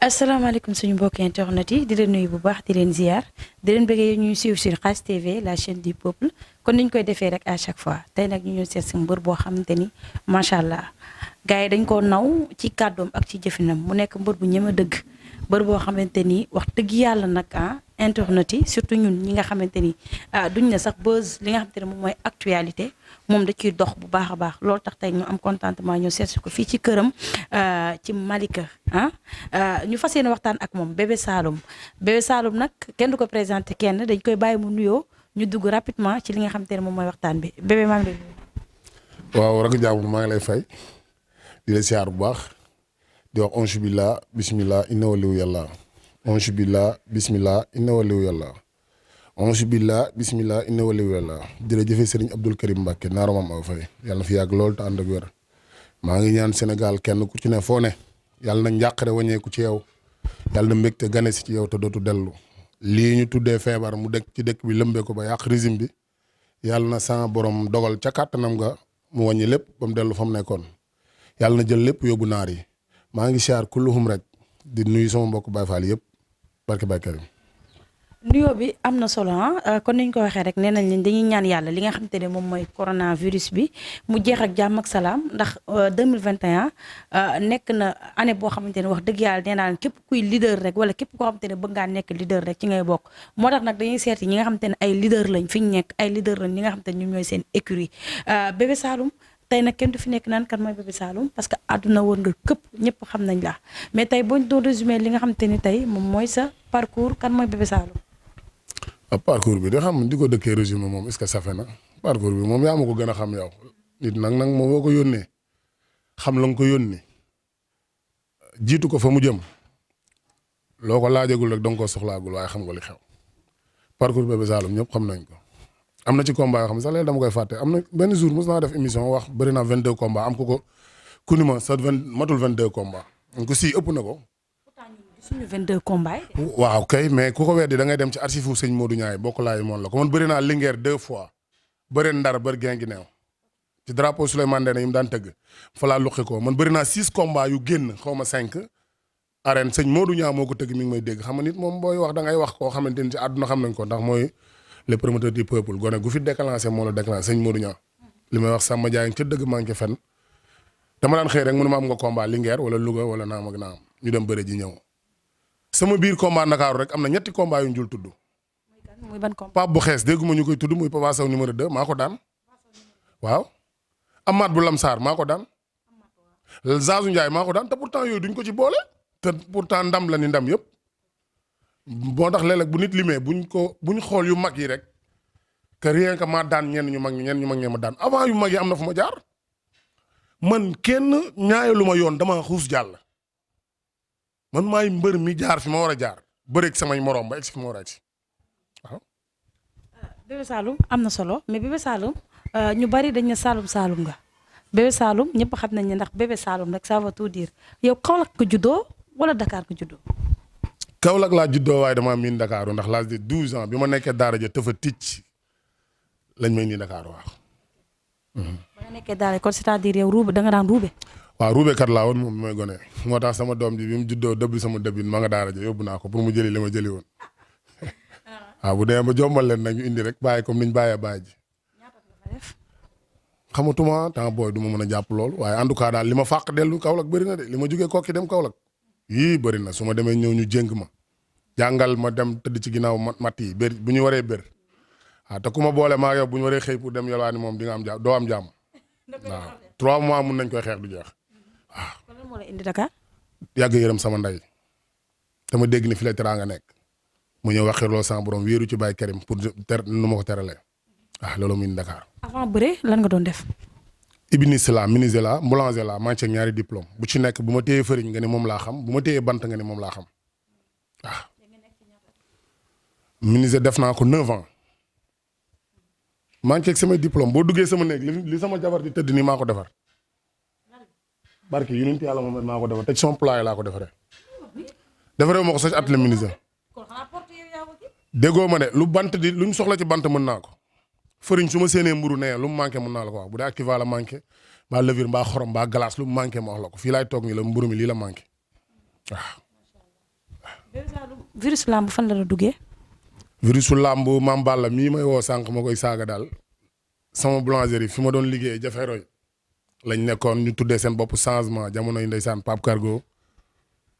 asalaamaaleykum suñu mbokki internet yi di leen nuyu bu baax di leen ziar di leen bëggee ñuy suivre sur Khass TV la chaîne du peuple kon niñ koy defee rek à chaque fois tey nag ñu ñëw seet si mbër boo xamante ni macha allah gars yi dañ koo naw ci kàddoom ak ci jëfinam mu nekk mbër bu ñeme dëgg mbër boo xamante ni wax dëgg yàlla nag internet yi surtout ñun ñi nga xamante ni duñ ne sax buzz li nga xamante ne moom mooy actualité moom da ciy dox bu baax a baax loolu tax tey ñu am contentement ñëw seet si ko fii ci këram ci Malika ñu fas yéene waxtaan ak moom Bébé Saloum nag kenn du ko présenté kenn dañ koy bàyyi mu nuyoo ñu dugg rapidement ci li nga xamante ne moom mooy waxtaan bi Bébé maa ngi lay nuyu. waaw rek jàmm maa ngi lay fay di la siyaar bu baax di wax onge billah bismillah inna waliyu yàlla onge billah bismillah inna waliyu yàlla onge billah bismillah inna waliyu yàlla jërëjëf Serigne Abdoul Karim Mbacke naaro maam aw fay yàlla na fi yàgg lool te ànd ak wér maa ngi ñaan Sénégal kenn ku ci ne foo ne yàlla na njàqare wañeeku ci yow yàlla na mbégte gane si ci yow te dootu dellu lii ñu tuddee feebar mu dëkk ci dëkk bi lëmbee ko ba yàq régime bi yàlla na sa borom dogal ca kàttanam nga mu wàññi lépp ba mu dellu fa mu nekkoon yàlla na jël lépp yóbbu naar yi maa ngi siyaar kulluhum rek di nuyu sama mbokk Baye Fall yëpp barke Baye Karim. nuyoo bi am na solo kon ni ñu ko waxee rek nee nañ leen dañuy ñaan yàlla li nga xamante ne moom mooy coronavirus bi mu jeex ak jàmm ak salaam ndax 2021 nekk na année boo xamante ne wax dëgg yàlla nee naa leen képp kuy leader rek wala képp koo xamante ne bëgg ngaa nekk leader rek ci ngay bokk moo tax nag dañuy seeti ñi nga xamante ne ay leader lañ fi ñu nekk ay leader lañ ñi nga xamante ne ñoom ñooy seen écurie Bébé Saloum tey nag kenn du fi nekk naan kan mooy Bébé Saloum parce que àdduna woon nga këpp ñëpp xam nañ la mais tey boo doon résumé li nga xamante ni tey moom mooy sa parcours kan mooy Bébé Saloum. parcours bi de xam di ko dëkkee résumé moom est-ce que ça fait na parcours bi moom yaa ma ko gën a xam yow nit nag moom boo ko yónnee xam la nga ko yónnee jiitu ko fa mu jëm loo ko laajagul rek danga koo soxlaagul waaye xam nga li xew parcours Bébé Saloum ñëpp xam nañ ko. am na ci combat yoo xam ne sax léegi dama koy fàtte am na benn jour mos naa def émission wax bëri na 22 combats am ku ni ma sa matul 22 combats donc si ëpp na ko. suñu 22 combats yi. waaw kay mais ku ko weddi da ngay dem ci archive fu sëñ Modou Niaye bokk laay moon la ko man bëri naa Linguère 2 fois bëri Ndar bëri Guinguinéo ci drapeau Souleymane Ndéné yi mu daan tëgg fa laa luqi ko man bëri naa 6 combats yu génn xaw ma 5 arène sëñ Modou Niaye moo ko tëgg mi ngi may dégg xam nga nit moom booy wax da ngay wax koo xamante ni ci àdduna xam nañ ko ndax mooy le promoteur du peuple gone gu fi déclenché moo la déclenché sëñ Modou Niang li may wax Samba Ndiaye ca dëgg maa ngi fen dama daan xëy rek mu ne ma am nga combat Linguère wala Louga wala naam ak naam ñu dem bëre ji ñëw sama biir combat Ndakaaru rek am na ñetti combat yu njul tudd. muy ban combat Pape bu xees dégguma ñu koy tudd muy Papa Sow numéro 2 maa ko daan waaw Amath bu Lamsaar maa ko daan Zazu Ndiaye maa ko daan te pourtant yooyu duñ ko ci boole te pourtant ndam la ni ndam yëpp. boo tax léeg-léeg bu nit limee buñ xool yu mag yi rek que rien que ma daan ñenn ñu mag ñi ma daan avant yu mag yi am na fu ma jaar man kenn ñaayalu ma yoon dama xuus jàll man maay mbër mi jaar fi ma war a jaar bëreeg samay morom ba egg fi ma war a egg waaw. Bébé Saloum am na solo mais Bébé Saloum ñu bari dañ ne Saloum nga Bébé Saloum ñëpp xam nañ ne ndax Bébé Saloum rek ça veut tout dire yow Kaolack ko juddoo wala Dakar ko juddoo. Kaolack laa juddoo waaye damaa miin Dakar ndax l'âge de 12 ans bi ma nekkee daara ja tëfa ticc lañ may nii Dakar waaw. ba nga nekkee daara kon c'est-à-dire yow ruube da nga daan ruube. waaw ruube kat laa woon moom bi may gone moo tax sama doom ji bi mu juddoo dëbbi sama dëbbin ma nga daara ja yóbbu naa ko pour mu jëli li ma jëli woon. waaw bu dee ba jombal leen nag ñu indi rek bàyyi comme niñ bàyyee bàyyi ji. xamatuma temps booy du ma mën a jàpp lool waaye en tout cas daal li ma fàq dellu Kaolack bëri na de li ma jugee kokki dem Kaolack. yii bëri na su ma demee ñëw ñu jénk ma jàngal ma dem tëdd ci ginnaaw matt yi bér bu ñu waree bér waaw te ku ma boole maa yow bu ñu waree xëy pour dem yalwaani moom di nga am jàmm doo am jàmm waaw 3 mois mun nañ koy xeex du jeex waaw. kon lan moo la indi Dakar. yàgg yërëm sama ndey te ma dégg ni fi la teraanga nekk mu ñëw waxirloo sama borom wéeru ci Baye Karim pour nu ma ko teralee waaw loolu mu indi Dakar. avant bëre lan nga doon def. ébéniste la menuisier la boulanger la maa ngi ci ñaari diplôme bu ci nekk bu ma téyee fëriñ nga ni moom laa xam bu ma téyee bant nga ni moom laa xam waaw. menuisier def naa ko 9 ans maa ngi ci samay diplôme boo duggee sama néeg li sama jabar di tëdd nii maa ko defar barke yu nit yàlla moom maa ko defar te ci sama plat laa ko defaree defaree ma ko sax atelier menuisier déggoo ma de lu bant di luñ soxla ci bant mën naa ko. fëriñ su ma séenee mburu nee lu mu manqué mën naa la ko wax bu dee activa la manqué mbaa levure mbaa xorom mbaa glace lu mu manqué ma wax la ko fii laay toog ni la mburu mi lii la manqué waaw. virus làmb fan la la duggee. virusu làmb Mame Balla mii may woo sànq ma koy saaga daal sama boulangerie fi ma doon liggéey jafe roy lañ nekkoon ñu tuddee seen bopp changement jamonoy ndeysaan Pape Cargo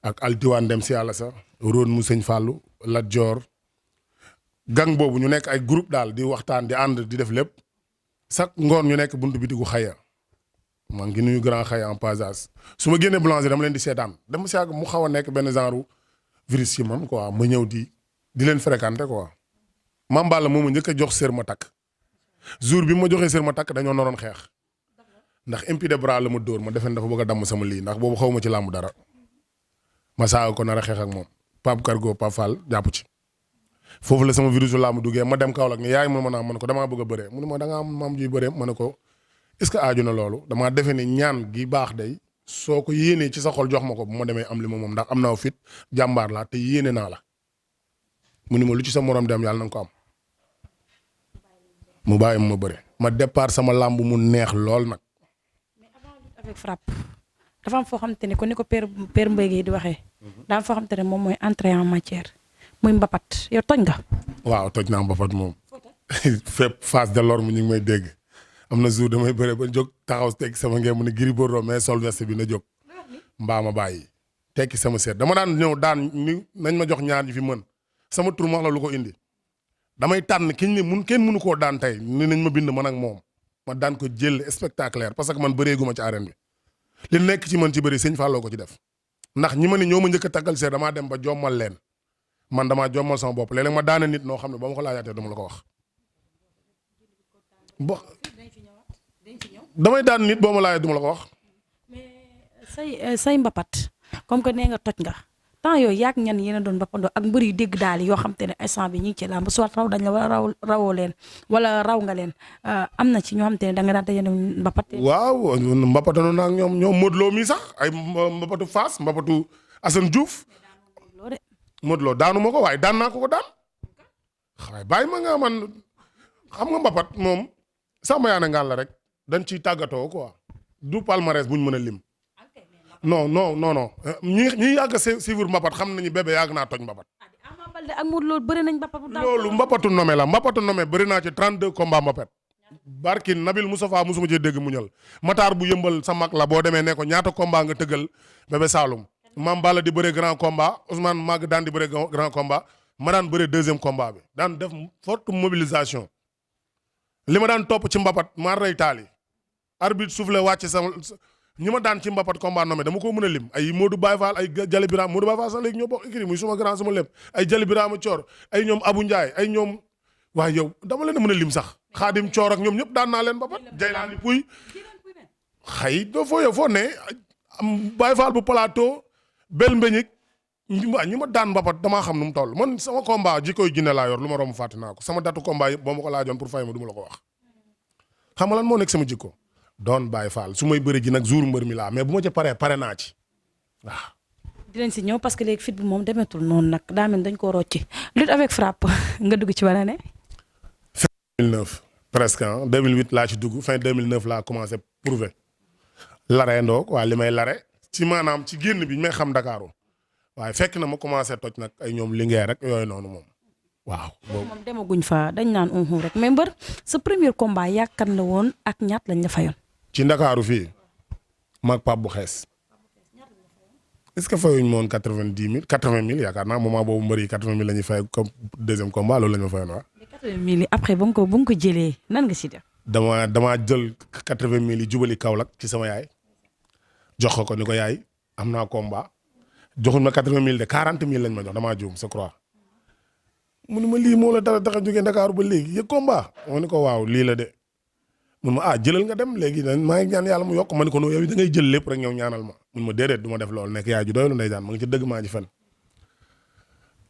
ak Altiwaan dem si yàlla sax Rone mu sëñ Fallou Lat Dior gang boobu ñu nekk ay groupe daal di waxtaan di ànd di def lépp chaque ngoon ñu nekk buntu bitigu xaya maa ngi nuyu grand xaya en passage su ma génnee boulangerie dama leen di seetaan dama si àgg mu xaw a nekk benn genre virus ci man quoi ma ñëw di leen fréquenter quoi. Mame Balla moo ma njëkk a jox sër ma takk jour bi ma joxee sër ma takk dañoo noroon xeex ndax impide bras la ma dóor ma defen dafa bëgg a damm sama lii ndax boobu xaw ma ci làmb dara ma saaga ko nar a xeex ak moom Pape Cargo Pape Fall jàpp ci. foofu la sama virusu làmb duggee ma dem Kaolack ni yaay ma naa man ko damaa bëgg a bëree mu ne ma da ngaa am maam juy bëree ma ne ko est-ce que aaju na loolu damaa defe ne ñaan gi baax day soo ko yéenee ci sa xol jox ma ko bu ma demee am li ma moom ndax am naa fit jàmbaar laa te yéene naa la mu ni ma lu ci sa morom dem yàlla na nga ko am mu bàyyi ma bëre ma départ sama làmb mu neex lool nag. mais avant lutte avec frappe dafa am foo xamante ne ko ni ko père Mbaye Guèye di waxee. daa am foo xamante ne moom mooy entrée en matière muy mbapat yow toj nga. waaw toj naa mbapat moom. fépp face de l'orme ñu ngi may dégg am na jour damay bëre ba jóg taxaw tekki sama ngeen mu ne Gris Bordeaux mais sol veste bi na jóg mbaa ma bàyyi tekki sama seet dama daan ñëw daan ni nañ ma jox ñaar ñi fi mën sama tur wax la lu ko indi damay tànn kiñ ne mun kenn mënu koo daan tey ni nañ ma bind man ak moom ma daan ko jël spectaculaire parce que man bëreeguma ci arène bi li nekk ci man ci bëri sëñ Fallou ko ci def ndax ñi ma ne ñoo ma njëkk a taggal seet damaa dem ba jommal leen man damaa jommal sama bopp léeg-léeg ma daane nit noo xam ne ba ma ko laajaatee dama la ko wax damay daan nit boo ma laajee duma la ko wax. mais say mbapat comme que nee nga toj nga temps yooyu yaag ñan yéen a doon mbapandoo ak mbër yu dégg daal yoo xam te ne instant bi ñu ngi ci làmb soit raw dañ la wala rawoo leen wala raw nga leen am na ci ñoo xam te ne da nga daan tëjee mbapat. waaw mbapatandoo naa ak ñoom Modou Lo mi sax ay mbapatu Fass mbapatu Assane Diouf. Modou Lo daanu ma ko waaye daan naa ko daan waaye bàyyi ma nga man xam nga mbapat moom sax ma yaa ngaan la rek dañ ciy tàggatoo quoi du palmarès buñ mën a lim non ñi yàgg a suivre mbapat xam nañu bébé yàgg naa toj mbapat. ak Modou Lo bëri nañ mbapat. loolu mbapatu nome la mbapatu nome bëri naa ci 32 combats mbapat barki Nabil Moustapha musuma cee dégg mu ñël Matar bu yëmbal sa mag la boo demee ne ko ñaata combat nga tëggal bébé Saloum Mame Balla di bëree grand combat Ousmane Mag daan di bëree grand combat ma daan bëree deuxième combat bi daan def forte mobilisation li ma daan topp ci mbapat maa rey taali arbitre soufflé wàcc sama ñi ma daan ci mbapat combat nommé dama ko mën a lim ay Modou Baye Fall ay Jali Birame Modou Baye Fall sax léegi ñoo bokk écrit muy suma grand suma lépp ay Jali Birame Thior ay ñoom Abou Ndiaye ay ñoom waaye yow dama leen a mën a lim sax Xaadim Thior ak ñoom ñëpp daan naa leen mbapat Jaylaani Puy xëy doo foo yow foo ne Baye Fall bu plateau bel mbeñik ñi ma daan mbapat damaa xam nu mu toll man sama combat ji koy jinne laa yor lu ma romb fàtte naa ko sama datu combat yëpp boo ma ko laajoon pour fay ma du ma la ko wax xam nga lan moo nekk sama jikko doon Baye Fall su may bëri ji nag jour mbër mi laa mais bu ma ca pare naa ci waaw. dinañ si ñëw parce que léegi fit bi moom demetul noonu nag daa mel dañ koo rocci lutte avec frappe nga dugg ci wala ne. fin 2009 presque 2008 laa ci dugg fin 2009 laa commencé prouver lare ndoog waa li may lare ci maanaam ci génn bi ñu may xam Dakar waaye fekk na ma commencé toj nag ay ñoom Linguère rek yooyu noonu moom waaw. boobu moom demaguñ fa dañ naan rek mais mbër sa premier combat yaakaar na woon ak ñaat lañ la fayoon. ci Ndakaaru fii mag Pape bu xees est-ce que fayuñ ma woon 80 000 yaakaar naa moment boobu mbër yi 80 000 la ñuy fay comme deuxième combat loolu la ñu ma fayoon waaw. 80 000 yi après ba nga ko jëlee nan nga si def. damaa jël 80 000 yi jubali Kaolack ci sama yaay jox ko ni ko yaay am naa combat joxuñ ma 80 000 de 40 000 lañ ma jox damaa juum je crois mu ne ma lii moo la dara tax a jógee Ndakaaru ba léegi yëg combat ma ne ko waaw lii la de. mun ma jëlal nga dem léegi maa ngi ñaan yàlla mu yokk ma ne ko non yow da ngay jël lépp rek ñëw ñaanal ma mun ma déedéet du ma def loolu nekk yaay ju doylu ndeysaan ma ngi ci dëgg maa ji fen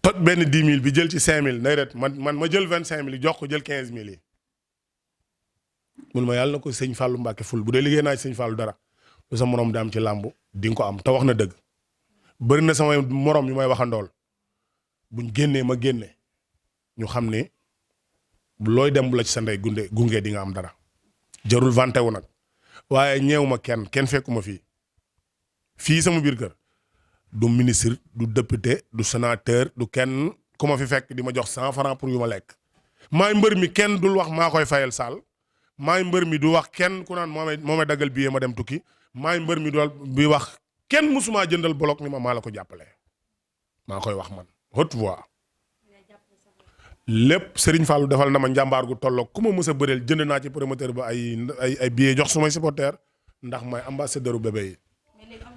toj benn 10 000 bi jël ci 5 000 déedéet man ma jël 25 000 yi jox ko jël 15 000 yi mun ma yàlla na ko sëñ Fallou Mbacke ful bu dee liggéey naa ci sëñ Fallou dara lu sa morom di am ci làmb di nga ko am te wax na dëgg bëri na samay morom yu may waxandool buñ génnee ma génne ñu xam ne looy dem bu la ci sa ndey gunge di nga am dara jarul vanté wu nag waaye ñeew ma kenn fekkuma fii sama biir kër du ministre du député du sénateur du kenn ku ma fi fekk di ma jox 100 francs pour yu ma lekk maay mbër mi kenn dul wax maa koy fayal saal maay mbër mi du wax kenn ku naan moo may daggal billet ma dem tukki maay mbër mi dool bi wax kenn musumaa jëndal bloc ni ma maa la ko jàppale maa koy wax man haute voix lépp Serigne Fallou defal na ma njàmbaar gu tolloog ku ma mës a bëreel jënd naa ci promoteur ba ay billets jox sumay supporter ndax may ambassadeur u bébé yi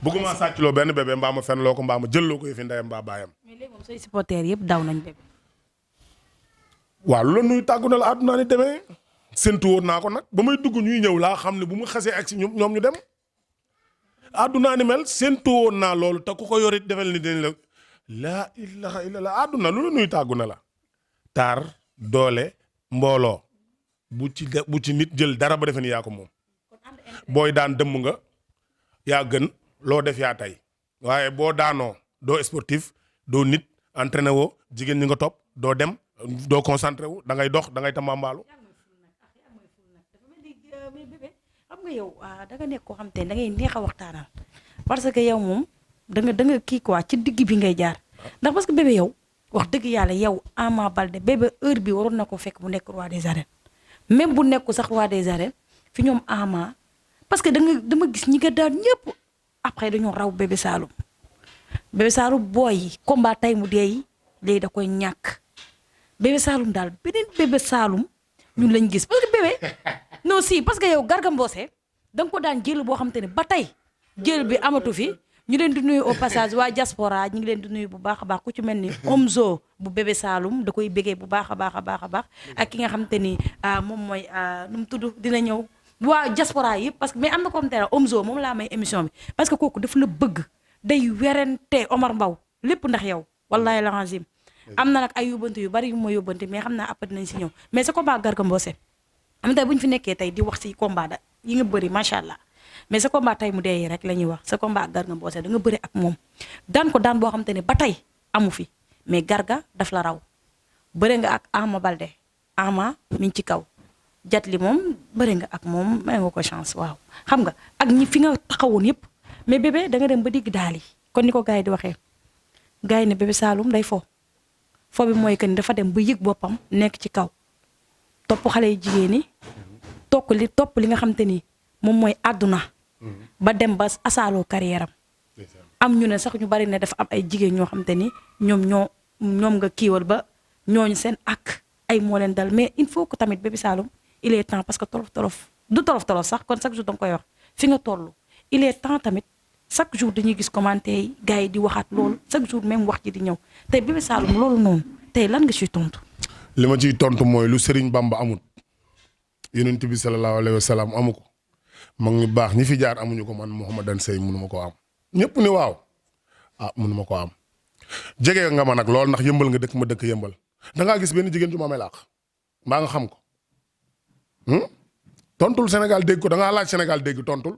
bëgguma sàccloo benn bébé mbaa ma fen loo ko mbaa ma jëlloo ko yëfi ndeyam mbaa baayam. mais léegi moom say supporter yëpp daw nañ bébé. waaw loolu nuy tàggu na la àdduna ni demee séntu woon naa ko nag ba may dugg ñuy ñëw laa xam ne bu mu xasee ak si ñoom ñu dem àdduna ni mel séntu woon naa loolu te ku ko yorit defal ni dañ la laa ilaha illallah àdduna lu la nuy tàggu na la. taar doole mbooloo bu ci nit jël dara ba defe ni yaa ko moom booy daan dëmm nga yaa gën loo def yaa tey waaye boo daanoo doo sportif doo nit entraîné woo jigéen ñi nga topp doo dem doo concentré wu da ngay dox da ngay tambaambaalu. xam nga yow da nga nekk koo xam te da ngay neex a waxtaanal parce que yow moom da nga kii quoi ci digg bi ngay jaar ndax parce que bébé yow. wax dëgg yàlla yow Ama Baldé bébé heure bi waroon na ko fekk mu nekk roi des arènes même bu nekku sax roi des arènes fi ñoom Ama parce que dama gis ñi nga daan ñëpp après dañoo raw bébé Saloum booy yi combat tay mu dee yi léegi da koy ñàkk bébé Saloum daal beneen bébé Saloum ñun lañ gis parce que bébé non si parce que yow Garga Mbossé da nga ko daan jël boo xam te ne ba tey jël bi amatu fi. ñu leen di nuyu au passage waa diaspora ñu ngi leen di nuyu bu baax a baax ku ci mel ni Omzo bu bébé Saloum da koy bégee bu baax a baax a baax a baax ak ki nga xamante ni moom mooy nu mu tudd dina ñëw waa diaspora yëpp parce que mais am na comme teel Omzo moom laa may émission bi parce que kooku daf la bëgg day werante Omar Mbaw lépp ndax yow wallahi lazim am na nag ay yóbbante yu bari yu ma yóbbante mais xam naa après dinañ si ñëw mais sa combat Garga Mbossé am tey bu ñu fi nekkee tey di wax si combat da yi nga bëri macha allah. mais sa combat tay mu dee yi rek la ñuy wax sa combat Garga Mbossé da nga bëri ak moom daan ko daan boo xam te ne ba tey amu fi mais Garga daf la raw bëri nga ak Ama Baldé Ama mi ngi ci kaw jat li moom bëri nga ak moom may nga ko chance waaw xam nga ak ñi fi nga taxawoon yëpp mais bébé da nga dem ba digg daal yi kon ni ko gars yi di waxee gars yi ne bébé Saloum day fo bi mooy que ni dafa dem ba yëg boppam nekk ci kaw topp xale yu jigéen ñi topp li nga xam te ni moom mooy àdduna ba dem ba asaaloo carrière am ñu ne sax ñu bari ne dafa am ay jigéen ñoo xam te ni ñoom nga kiiwal ba ñooñu seen ak ay moo leen dal mais il faut que tamit bébé Saloum il est temps parce que tolof sax kon chaque jour danga koy wax fi nga toll il est temps tamit chaque jour dañuy gis commentaire yi gars yi di waxaat loolu chaque jour même wax ji di ñëw tey bébé Saloum loolu noonu tey lan nga ciy tontu. li ma ciy tontu mooy lu Serigne Bamba amut yonent bi sallallahu alayhi wa sallam amu ko. mag ñu baax ñi fi jaar amuñu ko man Mouhamadane Seye mënu ma koo am ñëpp ni waaw mënu ma koo am jege nga ma nag lool ndax yëmbal nga dëkk ma dëkk yëmbal da ngaa gis benn jigéen ju ma amee laax mbaa nga xam ko tontul Sénégal dégg ko da ngaa laaj Sénégal dégg tontul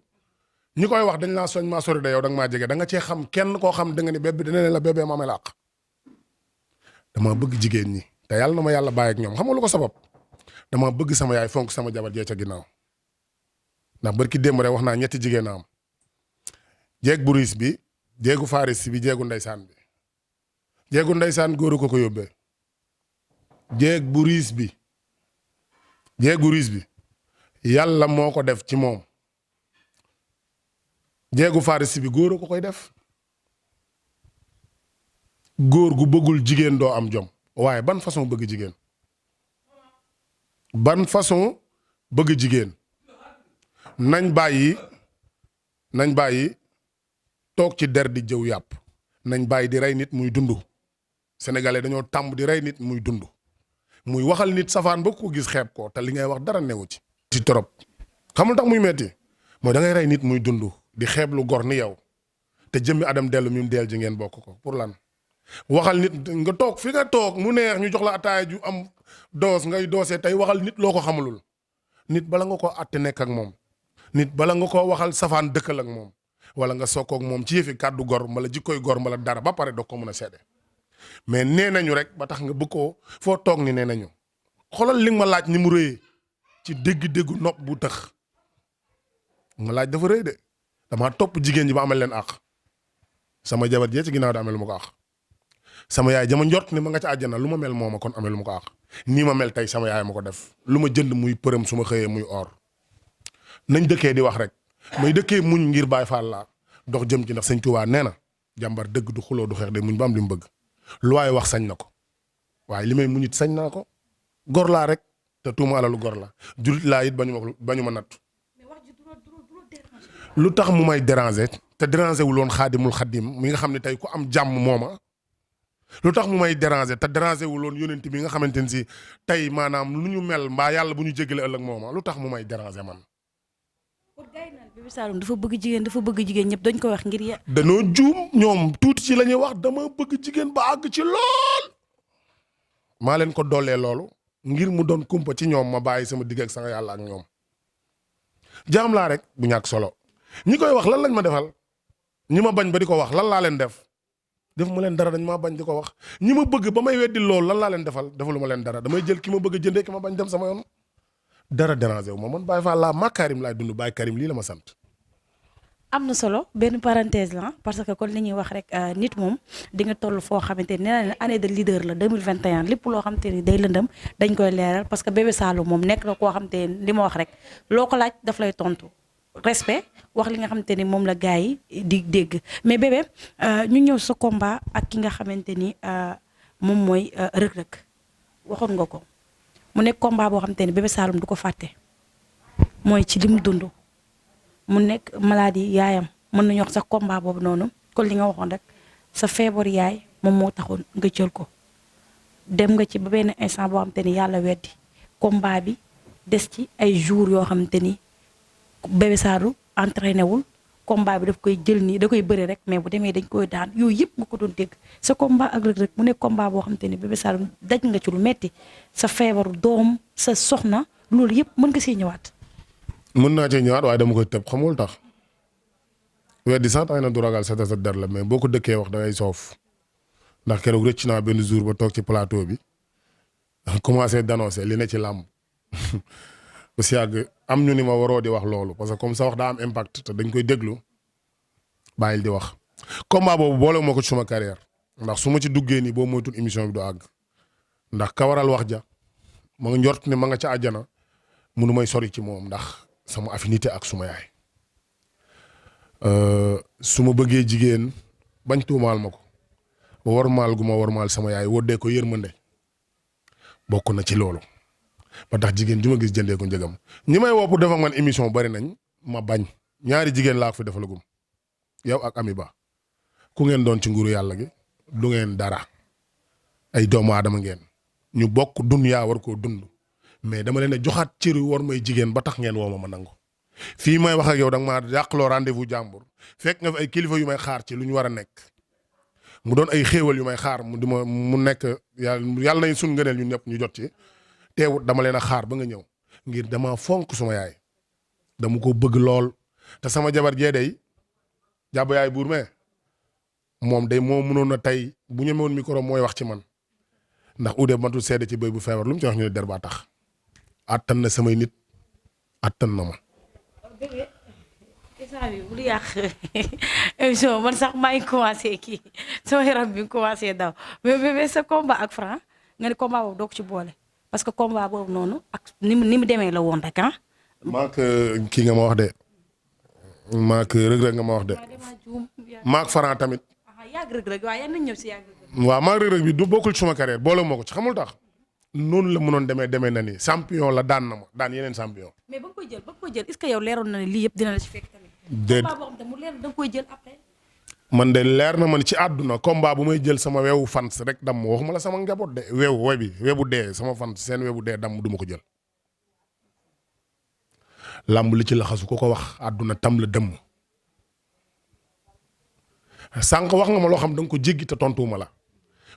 ñi koy wax dañ laa soñ maa sori de yow da nga maa jege da nga cee xam kenn koo xam da nga ni bébé dina ne la bébé ma amee laax dama bëgg jigéen ñi te yàlla na ma yàlla bàyyi ak ñoom xam nga lu ko sabab dama bëgg sama yaay fonk sama jabar jee ca ginnaaw ndax barki démb rek wax naa ñetti jigéen am jeeg bu riis bi jeegu faris bi jeegu ndeysaan bi jeegu ndeysaan góoru ko yóbbee jeeg bu riis bi yàlla moo ko def ci moom jeegu faris bi góoru ko koy def góor gu bëggul jigéen doo am jom waaye ban façon bëgg jigéen nañ bàyyi toog ci der di jëw yàpp nañ bàyyi di rey nit muy dund sénégalais dañoo tàmb di rey nit muy dund muy waxal nit safaan ba ko gis xeeb ko te li ngay wax dara newu ci trop xamul tax muy metti mooy da ngay rey nit muy dund di xeeb lu gor ni yow te jëmmi adam dellu mi mu deel ji ngeen bokk ko pour lan waxal nit nga toog fi nga toog mu neex ñu jox la ataaya ju am doos ngay doosee tey waxal nit loo ko xamalul nit bala nga ko àtte nekk ak moom nit bala nga ko waxal safaan dëkkal ak moom wala nga sokkoog moom ci yëfi kàddu gor mbala jikkoy gor mbala dara ba pare doo ko mën a seede mais nee nañu rek ba tax nga bëgg koo foo toog ni nee nañu xoolal li nga ma laaj ni mu rëyee ci dégg-déggu nopp bu tëx ma laaj dafa rëy de damaa topp jigéen ñi ba amal leen àq sama jabar jee ci ginnaaw da amee lu ma ko àq sama yaay jama njort ne ma nga ca àjjana lu ma mel mooma kon amee lu ma ko àq nii ma mel tey sama yaay ma ko def lu ma jënd muy përëm su ma xëyee muy or nañ dëkkee di wax rek may dëkkee muñ ngir Baay Faal laa dox jëm ci ndax sëñ Tuubaa nee na jàmbar dëgg du xuloo du xeex de muñ ba am li mu bëgg lu waaye wax sañ na ko waaye li may muñit sañ naa ko gor laa rek te tuuma alalu gor la julit laa it bañu ma natt lu tax mu may déranger te déranger wul woon xaadimul xaddim mi nga xam ne tey ku am jàmm mooma lu tax mu may déranger te déranger wul woon yonent bi nga xamante ne si tey maanaam lu ñu mel mbaa yàlla bu ñu jégale ëllëg mooma lu tax mu may déranger man. pour gars yi naan Bébé Saloum dafa bëgg jigéen ñëpp dañ ko wax ngir ya. danoo juum ñoom tuuti ci la ñuy wax dama bëgg jigéen ba àgg ci lool maa leen ko doolee loolu ngir mu doon kumpa ci ñoom ma bàyyi sama digg ak sama yàlla ak ñoom jaam laa rek bu ñàkk solo ñi koy wax lan lañ ma defal ñi ma bañ ba di ko wax lan laa leen def mu leen dara dañ maa bañ di ko wax ñi ma bëgg ba may weddi loolu lan laa leen defalu ma leen dara damay jël ki ma bëgg a jëndee ki ma bañ dem sama yoon dara déranger wu ma man Baye Fall laa Makarim laay dund Baye Karim lii la ma sant. am na solo benn parenthèse la parce que kon li ñuy wax rek nit moom di nga toll foo xamante ni nee naa leen année de leader la 2021 lépp loo xamante ni day lëndëm dañ koy leeral parce que Bébé Saloum moom nekk na koo xamante ni li ma wax rek loo ko laaj daf lay tontu respect wax li nga xamante ni moom la gars yi di dégg mais bébé ñu ñëw sa combat ak ki nga xamante ni moom mooy Reug Reug waxoon nga ko mu nekk combat boo xamante ni Bébé Saloum du ko fàtte mooy ci li mu dund. mu nekk maladie yaayam mën nañu wax sax combat boobu noonu kon li nga waxoon rek sa feebar yaay moom moo taxoon nga jël ko dem nga ci ba benn instant boo xamante ni yàlla weddi combat bi des ci ay jours yoo xamante ni Bébé Saloum entraîné wul combat bi daf koy jël nii da koy bëri rek mais bu demee dañ koy daan yooyu yëpp nga ko doon dégg sa combat ak Reug Reug mu nekk combat boo xamante ni Bébé Saloum daj nga ci lu metti sa feebaru doom sa soxna loolu yëpp mën nga siy ñëwaat. mën naa cee ñëwaat waaye dama koy tëb xamul tax weddi sax tax na du ragal sa der la mais boo ko dëkkee wax da ngay soof ndax keroog rëcc naa benn jour ba toog ci plateau bi commencé d'annoncer li ne ci làmb ba si yàgg am ñu ni ma waroo di wax loolu parce que comme ça wax daa am impact te dañ koy déglu bàyyil di wax. combat boobu boole moo ko ci suma carrière ndax su ma ci duggee nii boo moytul émission bi du àgg ndax ka waral wax ja ma nga njort ne ma nga ca àjjana munu may sori ci moom ndax. sama affinité ak suma yaay su ma bëggee jigéen bañ tuumaal ma ko ba warmaal gu ma warmaal sama yaay woddee ko yërmande bokk na ci loolu ba tax jigéen ju ma gis jëndee ko njëgam ñi may woo pour def ak man émission bari nañ ma bañ ñaari jigéen laa ko fi defalagum yow ak Ami Ba ku ngeen doon ci nguuru yàlla gi du ngeen dara ay doomu aadama ngeen ñu bokk dunyaa war koo dund. mais dama leen a joxaat cëru war may jigéen ba tax ngeen woo ma nangu fii may wax ak yow da nga maa yàqloo rendez-vous jàmbur fekk nga fi ay kilifa yu may xaar ci lu ñu war a nekk mu doon ay xéewal yu may xaar mu nekk yàlla nañ sun ngëneel ñun ñëpp ñu jot ci teewut dama leen a xaar ba nga ñëw ngir dama fonk suma yaay dama ko bëgg lool te sama jabar jee day jàbb yaay buur me moom day moo mënoon a tey bu ñemewoon micro mooy wax ci man ndax ude matul seede ci béy bu feebar lu mu ci wax ñu ne der baa tax attan na samay nit attan na ma. bébé instant bi bul yàq émission man sax maa ngi commencé kii sama yaram bi commencé daw mais bébé sa combat ak Franc nga ne combat boobu doo ko ci boole parce que combat boobu noonu ak ni mu demee la woon rek ah. maak kii nga ma wax de maak Reug Reug nga ma wax de. maak Franc tamit. yàgg Reug Reug waaye yan nañ ñëw si yàgg Reug Reug. waaw maak Reug Reug bi du bokkul suma carrière boole moo ko ci xamul tax. noonu la mënoon demee na ni champion la daan na ma daan yeneen champion. mais ba nga koy jël est-ce que yow leeroon na ne lii yëpp dina la ci fekk tamit. déet combat boo xam te mu leer da nga koy jël après. man de leer na man ci àdduna combat bu may jël sama weewu fans rek damm waxuma la sama njaboot de weebu dee sama fans seen weebu dee damm du ma ko jël. lamb li ci laxasu ko wax àdduna tam la dëmm. sànq wax nga ma loo xam da nga ko jéggi te tontuwuma la.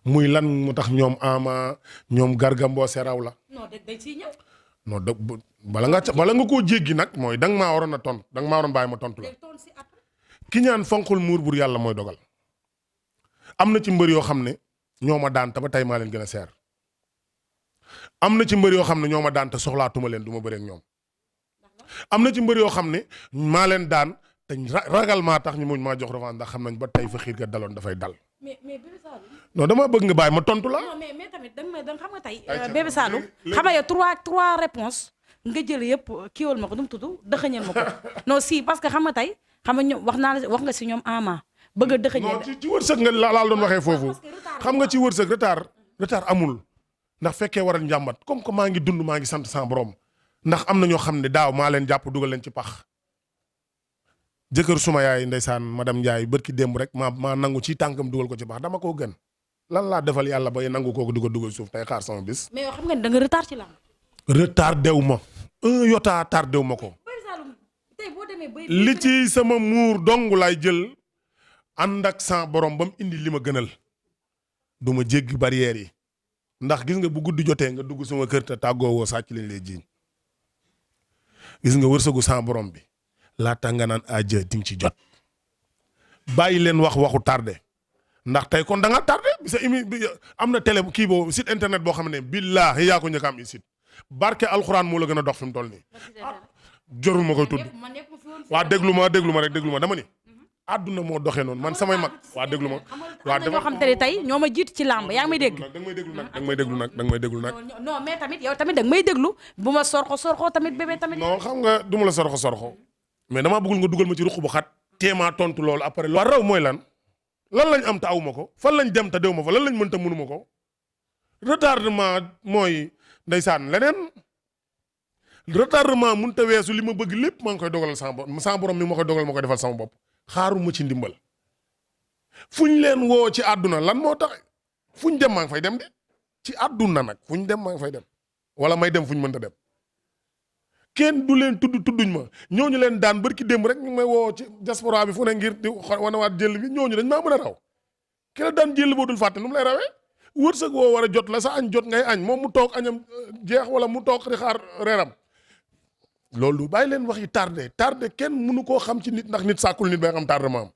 muy lan mu tax ñoom Ama ñoom Garga Mbossé raw la. non dañ siy ñëw. non da bala nga koo jéggi nag mooy danga maa waroon a tontu danga maa waroon bàyyi ma tontu la. ki ñaan fonkul muur bur yàlla mooy dogal. am na ci mbër yoo xam ne ñoo ma daan te ba tey maa leen gën a seer. am na ci mbër yoo xam ne ñoo ma daan te soxlaatuma leen du ma bëre ak ñoom. am na ci mbër yoo xam ne maa leen daan te ragal maa tax ñu muñ maa jox revanche ndax xam nañ ba tey fa xiir ga daloon dafay dal. mais Bébé Saloum. non dama bëgg nga bàyyi ma tontu la. non mais tamit da xam nga tey. Bébé Saloum xam nga yow trois réponses nga jël yëpp kiiwal ma ko nu mu tudd dëxëñal ma ko non si parce que xam nga tey xam nga ñoom wax nga si ñoom Ama bëgg a dëxëñal. non ci wërsëg nga laal doon waxee foofu xam nga ci wërsëg retard amul ndax fekkee waral njàmbat comme que maa ngi dund maa ngi sant sama borom ndax am na ñoo xam ne daaw maa leen jàpp dugal leen ci pax. jëkkër suma yaay ndeysaan madame Ndiaye bërki démb rek maa nangu ci tànkam dugal ko ci pax dama koo gën lan laa defal yàlla ba nangu kooku dugal suuf tey xaar sama bis. mais yow xam nga ne da nga retard ci lamb. retard dew ma yotaa tardé wu ma ko. li ci sama muur dong laay jël ànd ak sa borom ba mu indi li ma gënal du ma jéggi barrières yi ndax gis nga bu guddi jotee nga dugg sama kër te tàggoo woo sàcc lañ lay jiiñ gis nga wërsëgu sa borom bi laata nga naan aja di nga ci jot bàyyi leen waxu tardé ndax tey kon da nga tardé bi sa am na télé kii boo site internet boo xam ne billaahi yaa ko njëkk am site barke alxuraan moo la gën a dox fi mu toll nii. jorul ma koy tudd waa déglu ma rek dama ni àdduna moo doxee noonu man samay mag waa déglu ma waa ñoo xam te ne tey ñoo ma jiitu ci làmb yaa ngi may dégg da nga may déglu nag non mais tamit yow tamit da nga may déglu bu ma sorxo tamit bébé tamit non xam nga du ma la sorxo mais damaa bëggul nga dugal ma ci ruq bu xat téemaa tontu loolu après waa raw mooy lan lañ am te awuma ko fan lañ dem te dew ma fa lan lañ mën te mënuma ko retardement mooy ndeysaan leneen retardement mënut a weesu li ma bëgg lépp maa ngi koy dogalal sama borom mi ma koy dogal ma koy defal sama bopp xaaruma ci ndimbal fuñ leen woo ci àdduna lan moo tax fuñ dem maa ngi fay dem de ci àdduna nag fuñ dem maa ngi fay dem wala may dem fuñ mënta dem kenn du leen tudduñ ma ñooñu leen daan barki démb rek ñu may woo ci diaspora bi fu ne ngir di wanewaat jël bi ñooñu dañ maa mën a raw ki la daan jël boo dul fàtte nu mu lay rawee wërsëg woo war a jot la sa añ jot ngay añ moom mu toog añam jeex wala mu toog di xaar reeram loolu bàyyi leen wax yi tardé kenn mënu koo xam ci nit ndax nit sàkkul nit bay xam tardement am.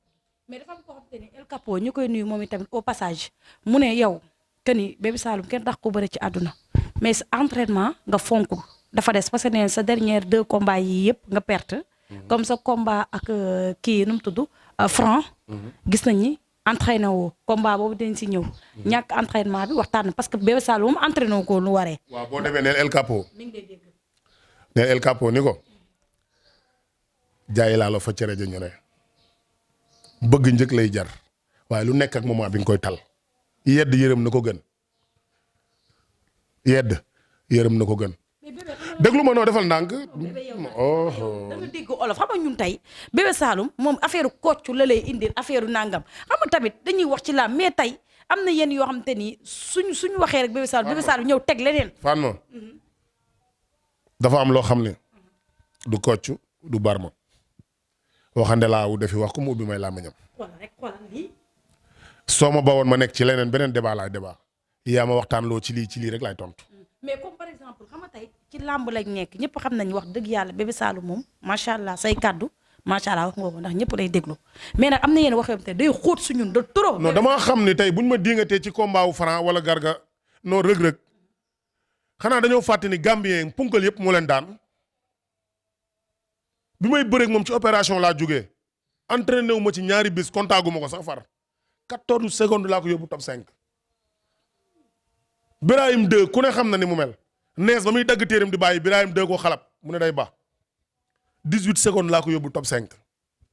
mais dafa am koo xam te ne El Capo ñu koy nuyu moom itamit au passage mu ne yow que ni Bébé Saloum kenn tax ko bëre ci àdduna mais sa entraînement nga fonk dafa des parce que nee sa dernière 2 combats yi yëpp nga perte. comme sa combat ak kii nu mu tudd Franc. gis nañ ni entraîné woo combat boobu dañ si ñëw. ñàkk entraînement bi waxtaan parce que Bébé Saloum moom entraîné wu ko lu waree. waaw boo demee neel El Capo. mi ngi lay dégg. neel El Capo ni ko jaay laa la fa cere ja ñore bëgg njëkk lay jar waaye lu nekk ak moment bi nga koy tal yedd yërëm na ko gën déglu ma noo defal ndànk. da nga dégg olof xam nga ñun tey Bébé Saloum moom affaire koccu la lay indil affaire nangam xam nga tamit dañuy wax ci laam mais tey am na yenn yoo xam te ni suñu waxee rek Bébé Saloum ñëw teg leneen. Fatma dafa am loo xam ne du koccu du barma waxande laa wu defi wax ku mu ubbi may làmmiñam. soo ma bawoon ma nekk ci leneen beneen débat laay débat yaa ma waxtaan loo ci lii rek laay tontu. mais comme par exemple xam nga tey ci làmb lañ nekk ñëpp xam nañ wax dëgg yàlla Bébé Saloum moom macha allah say kaddu macha allah wax nga ko ndax ñëpp lay déglu mais nag am na yenn wax yoo xam te day xóot su ñun de trop. non damaa xam ni tey buñ ma diingatee ci combat wu Franc wala Garga non rëg-rëg xanaa dañoo fàtte ni Gambien punkal yëpp moo leen daan bi may bëreeg moom ci opération laa jógee entraîné wu ma ci ñaari bis kontaagu ma ko sax far 14 secondes laa ko yóbbu top 5. Birahim 2 ku ne xam na ni mu mel nees ba muy dagg téeram di bàyyi Birahim 2 koo xalab mu ne day baax 18 secondes laa ko yóbbu top 5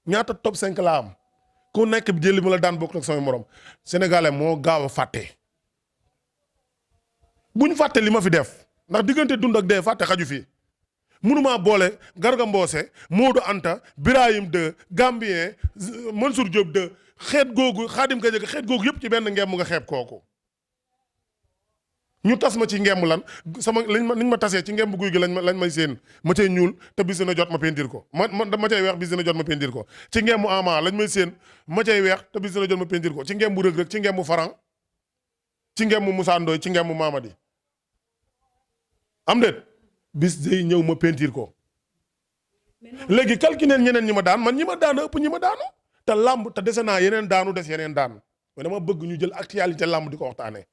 ñaata top 5 laa am ku nekk bi jëli ma la daan bokk ak samay morom sénégalais moo gaaw a fàtte buñ fàtte li ma fi def ndax diggante dund ak dee fàtte xaju fii mënumaa boole Garga Mbossé Modou Anta Birahim 2 Gambien Mansour Diop 2 xeet googu Khadim Gadiaga xeet googu yëpp ci benn ngeem mu nga xeeb kooku ñu tas ma ci ngemb lan sama liñ ma tasee ci ngemb guy gi lañ may seen ma cay ñuul te bis dina jot ma pentir ko ma cay weex bis dina jot ma pentir ko ci ngembu Ama lañ may seen ma cay weex te bis dina jot ma pentir ko ci ngembu Reug Reug ci ngembu Franc ci ngembu Moussa Ndoye ci ngembu Mamadi am déet bis day ñëw ma pentir ko léegi calculer ñeneen ñi ma daan man ñi ma daan ëpp ñi ma daanu te làmb te dese naa yeneen daanu des yeneen daan mais dama bëgg ñu jël actualité làmb di ko waxtaanee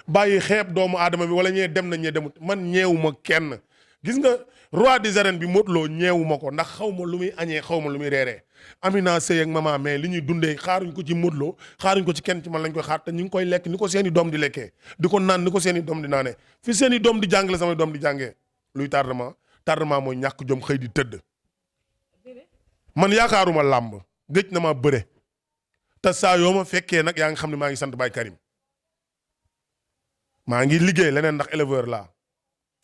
bàyyi xeeb doomu aadama bi wala ñee dem na ñee demut man ñeewuma kenn gis nga roi des arènes bi Modou Lo ñeewuma ko ndax xaw ma lu muy añee xaw ma lu muy reeree Amina Seye ak maman mais li ñuy dundee xaaruñ ko ci Modou Lo xaaruñ ko ci kenn ci man lañ koy xaar te ñu ngi koy lekk ni ko seen i doom di lekkee di ko naan ni ko seen i doom di naanee fi seen i doom di jàngale samay doom di jàngee luy tardement mooy ñàkk jom xëy di tëdd man yaakaaruma làmb gëj na ma bëre te saa yoo ma fekkee nag yaa ngi xam ne maa ngi sant Baye Karim maa ngi liggéey leneen ndax éleveur laa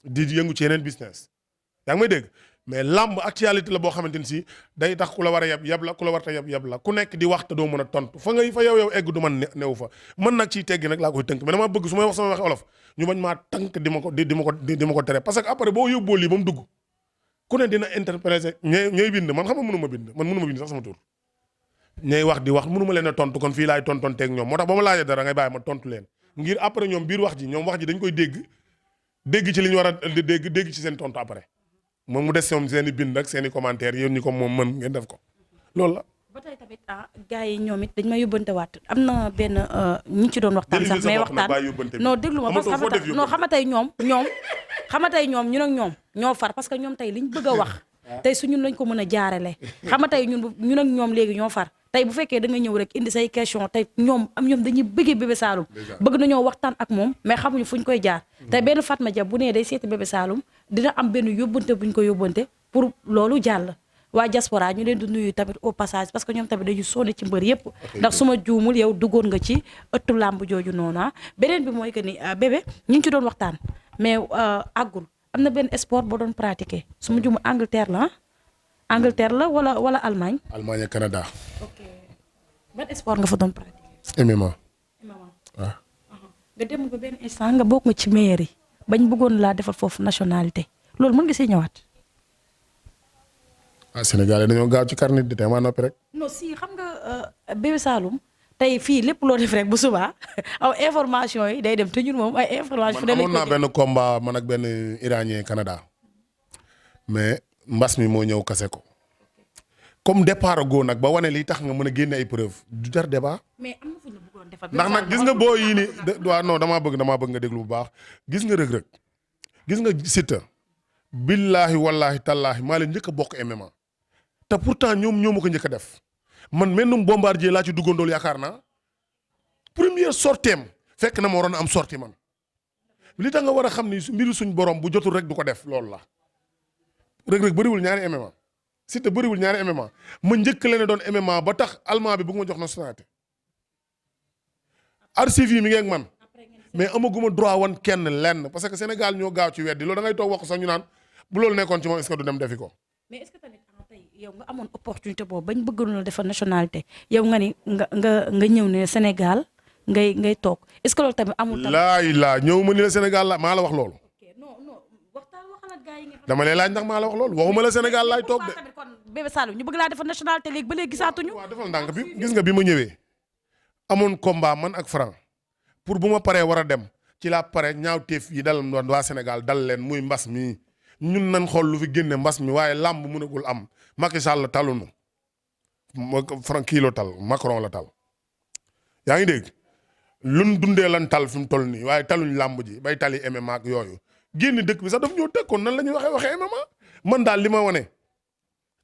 di yëngu ci yeneen business yaa ngi may dégg mais làmb actualité la boo xamante ni si day tax ku la war a yab la ku la war a yab la ku nekk di wax te doo mën a tontu fa yow egg du man newu fa man nag ciy teggi nag laa koy tënk mais dama bëgg su may wax sama waxi olof ñu bañ maa tànk di ma ko tere parce que après boo yóbboo lii ba mu dugg ku ne dina interpréter ñooy bind man xam nga mënuma bind sax sama tur ñooy wax di wax mënuma leen a tontu kon fii laay tontonteeg ñoom moo tax ba ma laajee dara ngay bàyyi ma tontu leen ngir après ñoom biir wax ji dañ koy dégg ci li ñu war a dégg ci seen tontu après moom mu des ñoom seen i bind ak seen i commentaire yéen ñi ko moom mën ngeen def ko loolu la. ba tey tamit gars yi ñoom it dañ ma yóbbante waat am na benn ñi ci doon waxtaan sax mais waxtaan non déglu ma parce que non xam nga tey ñoom ñun ak ñoom ñoo far parce que ñoom tey liñ bëgg a wax tey su ñun lañ ko mën a jaarale xam nga tey ñun ak ñoom léegi ñoo far tey bu fekkee da nga ñëw rek indi say question tey ñoom dañuy bëggee Bébé Saloum bëgg nañoo waxtaan ak moom mais xamuñu fuñ koy jaar tey benn Fatma Dia bu nee day seeti Bébé Saloum dina am benn yóbbante buñ ko yóbbante pour loolu jàll waa diaspora ñu leen di nuyu tamit au passage parce que ñoom tamit dañu sonn ci mbër yëpp ndax su ma juumul yow duggoon nga ci ëttu làmb jooju noonu beneen bi mooy que ni bébé ñu ngi ci doon waxtaan mais àggul am na benn sport boo doon pratiquer su ma juumul Angleterre la wala Allemagne. Allemagne ak Canada. ok ban sport nga fa doon pratiquer. MMA. waaw. nga dem ba benn instant nga bokk nga ci meilleur yi bañ bëggoon laa defal foofu nationalité loolu mën nga see ñëwaat. Sénégalais dañoo gaaw ci carnet de maa noppi rek. non si xam nga Bébé Saloum tey fii lépp loo def rek bu subaa aw information yi day dem te ñun moom ay information. man amoon naa benn combat man ak benn iranien Canada mais mbas mi moo ñëw kase ko comme départ go nag ba wane li tax nga mën a génne ay preuve du jar débat. mais am na fu ñu bëggoon defal. ndax nag gis nga boo yii nii waaw non damaa bëgg nga déglu bu baax gis nga rëg-rëg gis nga Siteu billaahi wallaahi tallaahi maa leen njëkk a bokk MMA te pourtant ñoo ma ko njëkk a def man mennum bombardier laa ci duggandool yaakaar naa première sorteem fekk na ma waroon am sorti man li tax nga war a xam ni mbiru suñ borom bu jotul rek du ko def loolu la rëg-rëg bëriwul ñaari MMA Siteu bëriwul ñaari MMA ma njëkk leen doon MMA ba tax allemand bi bëgg ma jox nationalité archive yi mi ngi ak man mais amaguma droit wan kenn lenn parce que Sénégal ñoo gaaw ci weddi loolu da ngay toog wax sax ñu naan bu loolu nekkoon ci moom est-ce que du dem defi ko. mais est-ce que tamit tey yow nga amoon opportunité boobu bañ bëggoon la defal nationalité yow nga ni nga ñëw ne Sénégal ngay toog est-ce que loolu tamit amul. laa ñëw ma ni la Sénégal la maa la wax loolu. dama lay laaj ndax maa la wax loolu waxuma la Sénégal laay toog de. kon Bébé Saloum ñu bëgg laa defal nationalité léegi ba léegi gisaatuñu. waaw defal ndànk bi gis nga bi ma ñëwee amoon combat man ak Franc pour bu ma paree war a dem ci laa pare ñaaw teef yi dal waa Sénégal dal leen muy mbas mi ñun nañ xool lu fi génne mbas mi waaye làmb mënagul am Macky Sall talunu Franc kii la tal Macron la tal yaa ngi dégg luñ dundee lan tal fi mu toll nii waaye taluñ làmb ji bay tali MMA ak yooyu génn dëkk bi sax daf ñoo tëkkoon nan la ñuy waxee MMA man daal li ma wane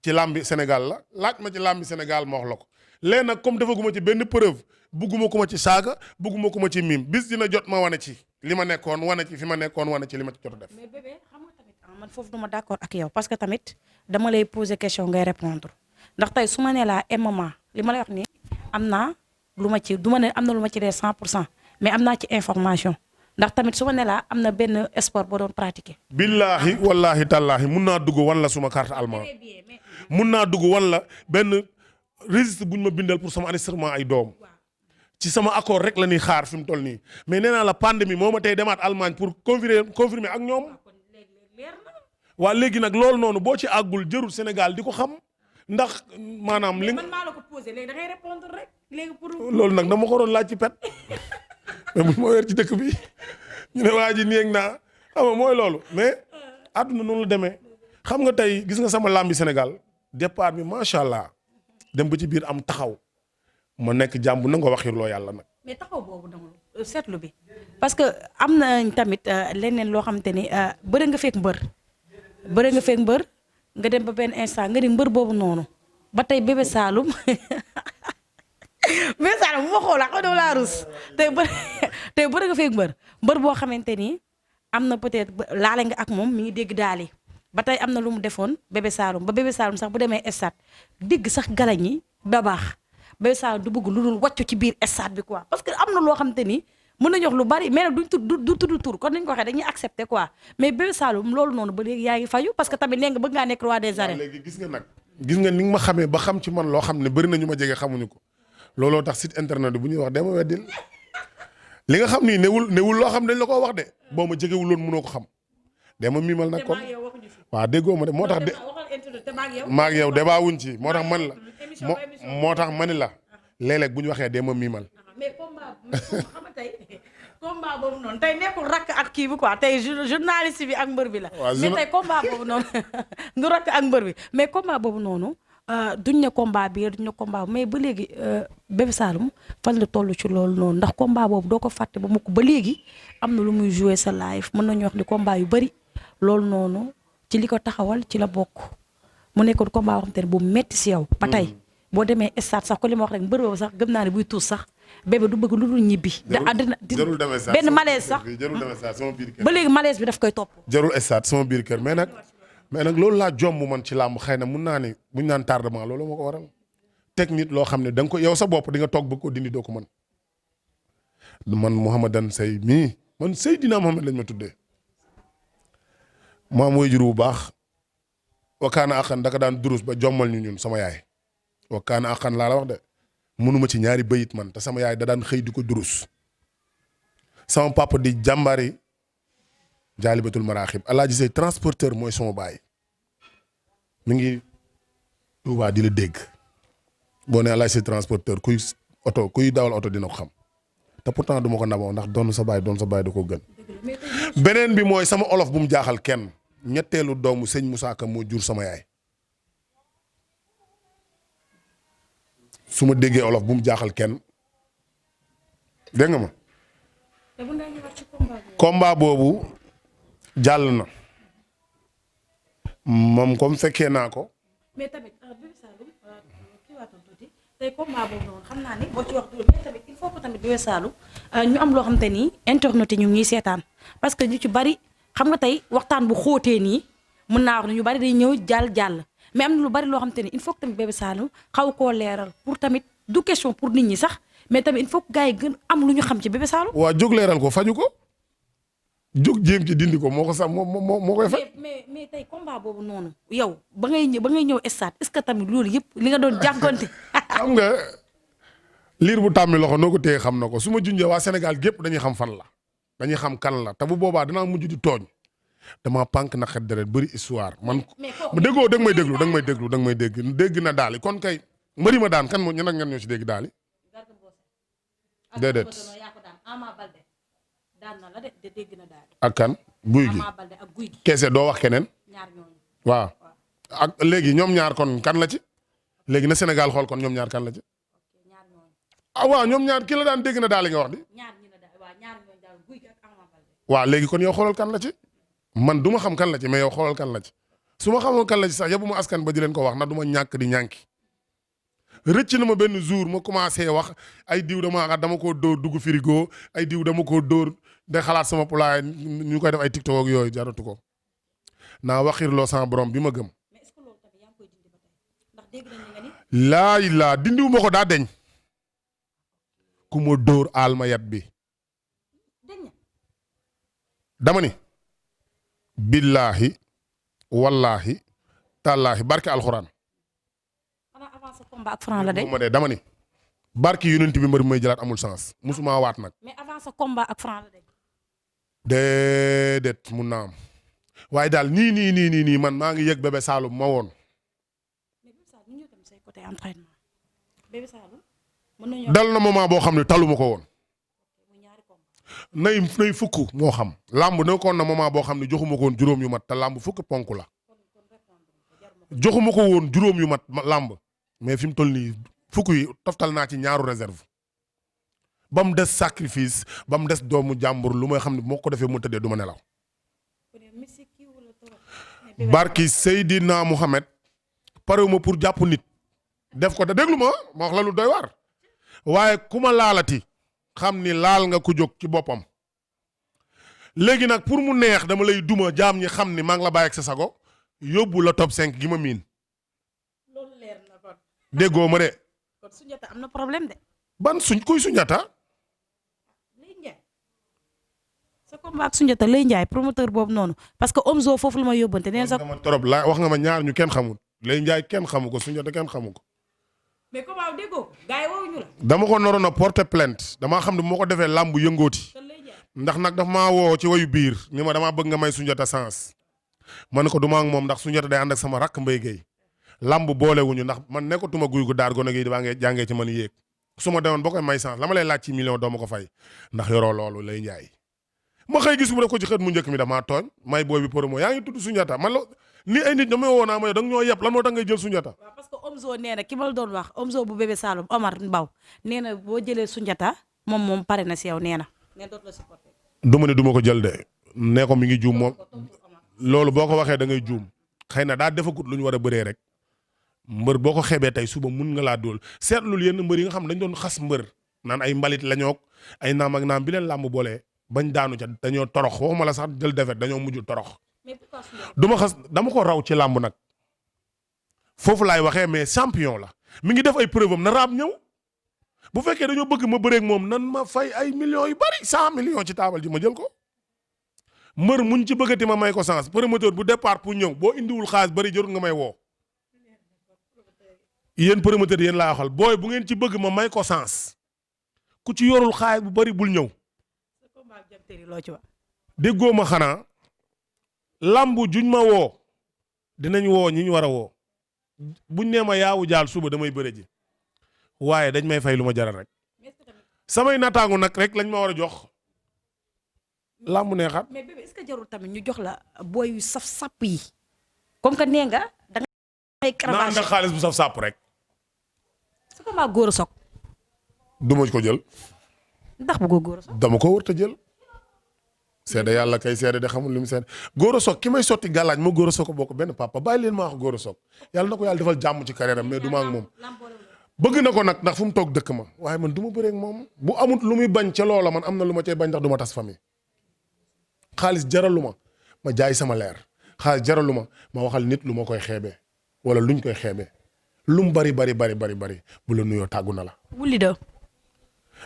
ci làmbi Sénégal la laaj ma ci làmbi Sénégal ma wax la ko léegi nag comme defaguma ci benn preuve bugguma ko ma ci saaga bugguma ko ma ci miim bis dina jot ma wane ci li ma nekkoon wane ci fi ma nekkoon wane ci li ma ci jot a def. mais bébé xam nga tamit man foofu duma d'accord ak yow parce que tamit dama lay poser question ngay répondre ndax tey su ma nee laa MMA li ma lay wax nii am naa lu ma ci du ma ne am na lu ma ci dee 100% mais am naa ci information ndax tamit su ma nee laa am na benn sport boo doon pratiquer. billaahi wallaahi tallaahi mun naa dugg wan la suma carte allemand mun naa dugg wan la benn registre bu ñu ma bindal pour sama enregistrement ay doom. ci sama accord rek la ñuy xaar fi mu toll nii mais nee naa la pandémie moo ma tey demaat Allemagne pour confirmer ak ñoom waa léegi nag loolu noonu boo ci àggul jërul Sénégal di ko xam ndax maanaam li man maa la ko posé léegi da ngay répondre rek léegi pour loolu nag dama ko doon laaj ci pet mais bu ma weer ci dëkk bi ñu ne waa ji nii ak naa xam nga mooy loolu mais àdduna noonu la demee xam nga tey gis nga sama làmbi Sénégal départ bi macha allah dem ba ci biir am taxaw ma nekk jàmm na nga waxir loo yàlla nag. mais taxaw boobu dama seetlu bi parce que am na tamit leneen loo xamante ni bëri nga fekk mbër bëre nga fekk mbër nga dem ba benn instant nga ni mbër boobu noonu ba tey Bébé Saloum Bébé Saloum bu ma xoolaa xaw laa rus tey bëre nga fekk mbër boo xamante ni am na peut-être laale nga ak moom mi ngi dégg daali ba tey am na lu mu defoon Bébé Saloum ba Bébé Saloum sax bu demee stade dégg sax galañ yi ba baax Bébé Saloum du bëgg lu dul wàccu ci biir stade bi quoi parce que am na loo xamante ni mën nañu wax lu bari mais nag duñ tudd tur kon nañ ko waxee dañuy accepter quoi mais Bébé Saloum loolu noonu ba léegi yaa ngi fayu parce que tamit nee nga bëgg ngaa nekk roi des arènes. léegi gis nga ni nga ma xamee ba xam ci man loo xam ne bëri na ñu ma jege xamuñu ko looloo tax site internet bu ñuy wax dama weddil li nga xam nii newul loo xam dañ la koo wax de boo ma jegewul woon mënoo ko xam dama miimal nag kon waaw déggoo ma de moo tax de maag yow débat wuñ ci moo tax man la moo tax mani la léeg-léeg bu ñu waxee dama miimal mais xam nga tey combat boobu noonu tey nekkul rakk ak kii bi quoi tey journaliste bi ak mbër bi la. mais tey combat boobu noonu du rakk ak mbër bi mais combat boobu noonu duñ ne combat bi duñ ne combat mais ba léegi Bébé Saloum fan la toll ci loolu noonu ndax combat boobu doo ko fàtte ba mukk ba léegi am na lu muy joué sa live mën nañu wax ni combat yu bëri loolu noonu ci li ko taxawal ci la bokk mu nekkoon combat boo xamante ne bu metti si yow. ba tey boo demee stade sax ko li ma wax rek mbër boobu sax gëm naa ne buy tuus sax. bébé du bëgg lu dul ñibbi. jarul demee stade benn malaise sax jarul demee stade sama biir kër. ba léegi malaise bi daf koy topp. jarul stade sama biir kër mais nag loolu laa jomb man ci làmb xëy na mun naa ne buñ naan tardement loolu moo ko waral. technique loo xam ne da nga ko yow sa bopp di nga toog bëgg ko dindi doo ko mën man Mouhamadan Seye mii man Seydina Mohamed lañ ma tuddee. maam mooy jur bu baax. wakaana axan daka daan durus ba jommal ñu ñun sama yaay. wakaana axan laa la wax de. mënuma ci ñaari bayit man te sama yaay da daan xëy di ko durus sama papa di jàmbari jaalibatul maraaxib alaaji say transporteur mooy sama baay mi ngi Tuubaa di la dégg boo ne alaaji say transporteur kuy dawal oto dina ko xam te pourtant du ma ko naboo ndax doon sa baay da ko gën. beneen bi mooy sama olof bu mu jaaxal kenn ñetteelu doomu sëñ Moussa Ka moo jur sama yaay. su ma déggee olof bu mu jaaxal kenn dégg nga ma. combat boobu jàll na moom comme fekkee naa ko. mais tamit Bébé Saloum kii waatam tuuti tey combat boobu noonu xam naa ni boo ci wax dëgg mais tamit il faut que tamit Bébé Saloum ñu am loo xam te ni internet yi ñu ngi seetaan parce que ñu ci bari xam nga tey waxtaan bu xóotee nii mën naa wax ne ñu bari day ñëw jàll. mais am na lu bari loo xam te ni il faut que tamit Bébé Saloum xaw koo leeral pour tamit du question pour nit ñi sax mais tamit il faut que gars yi gën am lu ñu xam ci Bébé Saloum. waaw jóg leeral ko faju ko jóg jéem ci dindi ko moo ko sax moo koy faj. mais tey combat boobu noonu yow ba ngay ñëw stade est-ce que tamit loolu yëpp li nga doon jànkonte. xam nga liir bu tàmmi loxo noo ko téye xam na ko su ma junjee waa Sénégal gépp dañuy xam fan la dañuy xam kan la te bu boobaa danaa mujj di tooñ. dama pànk na xet deret bëri histoire man déggoo da nga may dégg na daali kon kay mbëri ma daan kan moo ñan ak ñan ñoo ci dégg daali déedéet ak kan guy gi keese doo wax keneen waaw ak léegi ñoom ñaar kon kan la ci léegi na Sénégal xool kon ñoom ñaar kan la ci waaw ñoom ñaar ki la daan dégg na daali nga wax di waaw léegi kon yow xoolal kan la ci man du ma xam kan la ci mais yow xoolal kan la ci su ma xamoon kan la ci sax yóbbu ma askan ba di leen ko wax na du ma ñàkk di ñànki rëcc na ma benn jour ma commencé wax ay diw dama koo dóor dugg frigo ay diw dama koo dóor de xalaat sama pulaay ñu koy def ay tiktok ak yooyu jaratu ko naa waxirloo sama borom bi ma gëm. laa dindiwu ma ko daa deñ ku ma dóor aal ma yat bi dama ni billaahi wallaahi tallaahi barke alxuraan. xanaa avant sa combat ak Franc la de. ma de dama ni barke yonent bi mbër may jëlaat amul sens musuma waat nag. mais avant sa combat ak Franc la de. déedéet mun naa am waaye daal nii man maa ngi yëg Bébé Saloum ma woon. mais Bébé Saloum ñu ñëw tamit say côté entraînement Bébé Saloum mën nañoo dal na moment boo xam ne taluma ko woon. nay fukk moo xam làmb nekkoon na moment boo xam ne joxuma ko woon juróom yu mat te làmb fukk ponk la joxuma ko woon juróom yu mat làmb mais fi mu toll nii fukk yi toftal naa ci ñaaru réserve ba mu des sacrifice ba mu des doomu jàmbur lu may xam ne moo ko defee mu tëddee du ma nelaw barki Seydina Mouhamed parewuma pour jàpp nit def ko te déglu ma wax la lu doy waar waaye ku ma laalati xam ni laal nga ku jóg ci boppam léegi nag pour mu neex dama lay duma jaam ñi xam ni maa ngi la bàyyi ak sa sago yóbbu la top 5 gi ma miin. loolu leer na kon. déggoo ma de. kon Soundiata am na problème de. ban kuy Soundiata. Lay Ndiaye sa combat ak Soundiata Lay Ndiaye promoteur boobu noonu parce que Omzo foofu la ma yóbbante nee sax. trop la wax nga ma ñaar ñu kenn xamul Lay Ndiaye kenn xamu ko Soundiata kenn xamu ko. mais comment déggoo gars yi woowuñu la. dama ko naroon a porter plainte damaa xam ne moo ko defee làmb yëngooti ndax nag daf maa woo ci wayu biir ni ma damaa bëgg nga may Soundiata sens ma ne ko du ma ak moom ndax Soundiata day ànd ak sama rakk Mbaye Gueye làmb boolewuñu ndax man nekkatuma guy gu daar gone gi baa ngi jàngee ci man yéeg su ma demoon boo koy may sens la ma lay laaj ci million doo ma ko fay ndax yoroo loolu Lay Ndiaye ma xëy gis mu def ko ci xët mu njëkk mi damaa tooñ may booy bi promo yaa ngi tudd Soundiata man la ni ay nit ñoo may woo naa ma yow da nga ñoo yeb lan moo tax ngay jël Soundiata. waaw parce que Omzo nee na ki ma la doon wax Omzo bu bébé Saloum Omar Mbaw nee na boo jëlee Soundiata moom pare na si yow nee na. nee dootu la supporté. du ma ne du ma ko jël de nee ko mi ngi juum moom loolu boo ko waxee da ngay juum xëy na daa defagut lu ñu war a bëree rek mbër boo ko xeebee tey suba mun nga laa dool seetlul yenn mbër yi nga xam dañ doon xas mbër naan ay mbalit la ñoog ay naam ak naam bi leen làmb boolee bañ daanu ca dañoo torox waxuma la sax jël defet dañoo mujj torox du ma xas dama ko raw ci làmb nag foofu laay waxee mais champion la mi ngi def ay preuve am na raab ñëw bu fekkee dañoo bëgg ma bëreeg moom nan ma fay ay millions yu bari 100 millions ci taabal ji ma jël ko mbër muñ ci bëggati ma may ko sens promoteur bu départ pour ñëw boo indiwul xaalis bari jarul nga may woo yéen promoteur yéen laa waxal booy bu ngeen ci bëgg ma may ko sens ku ci yorul xaalis bu bari bul ñëw déggoo ma xanaa lambu juñ ma woo dinañ woo ñi ñu war a woo buñ nee ma yaawu jaal suba damay bëre ji waaye dañ may fay lu ma jaral rek samay nattaangu nag rek lañ ma war a jox lambu neexaat. mais bébé est-ce que jarul tamit ñu jox la booy yu saf sàpp yi comme que nee nga da ngay cravache naan xaalis bu saf sàpp rek. su ko maa góor a soog. du ma ko jël. ndax bu ko góor a soog. dama ko wërta jël. seede yàlla kay seede de xamul li mu seede góor a soog ki may sotti gàllaaj ma góor a soog ko bokk benn papa bàyyi leen ma wax góor a soog yàlla na ko yàlla defal jàmm ci carrière am mais du ma ak moom. bëgg na ko nag ndax fu mu toog dëkk ma waaye man du ma bëree ak moom bu amut lu muy bañ ca loola man am na lu ma cay bañ ndax du ma tas famille. xaalis jaralu ma jaay sama leer xaalis jaralu ma waxal nit lu ma koy xeebee wala luñ koy xeebee lu mu bari bu la nuyoo tàggu na la. wuli de.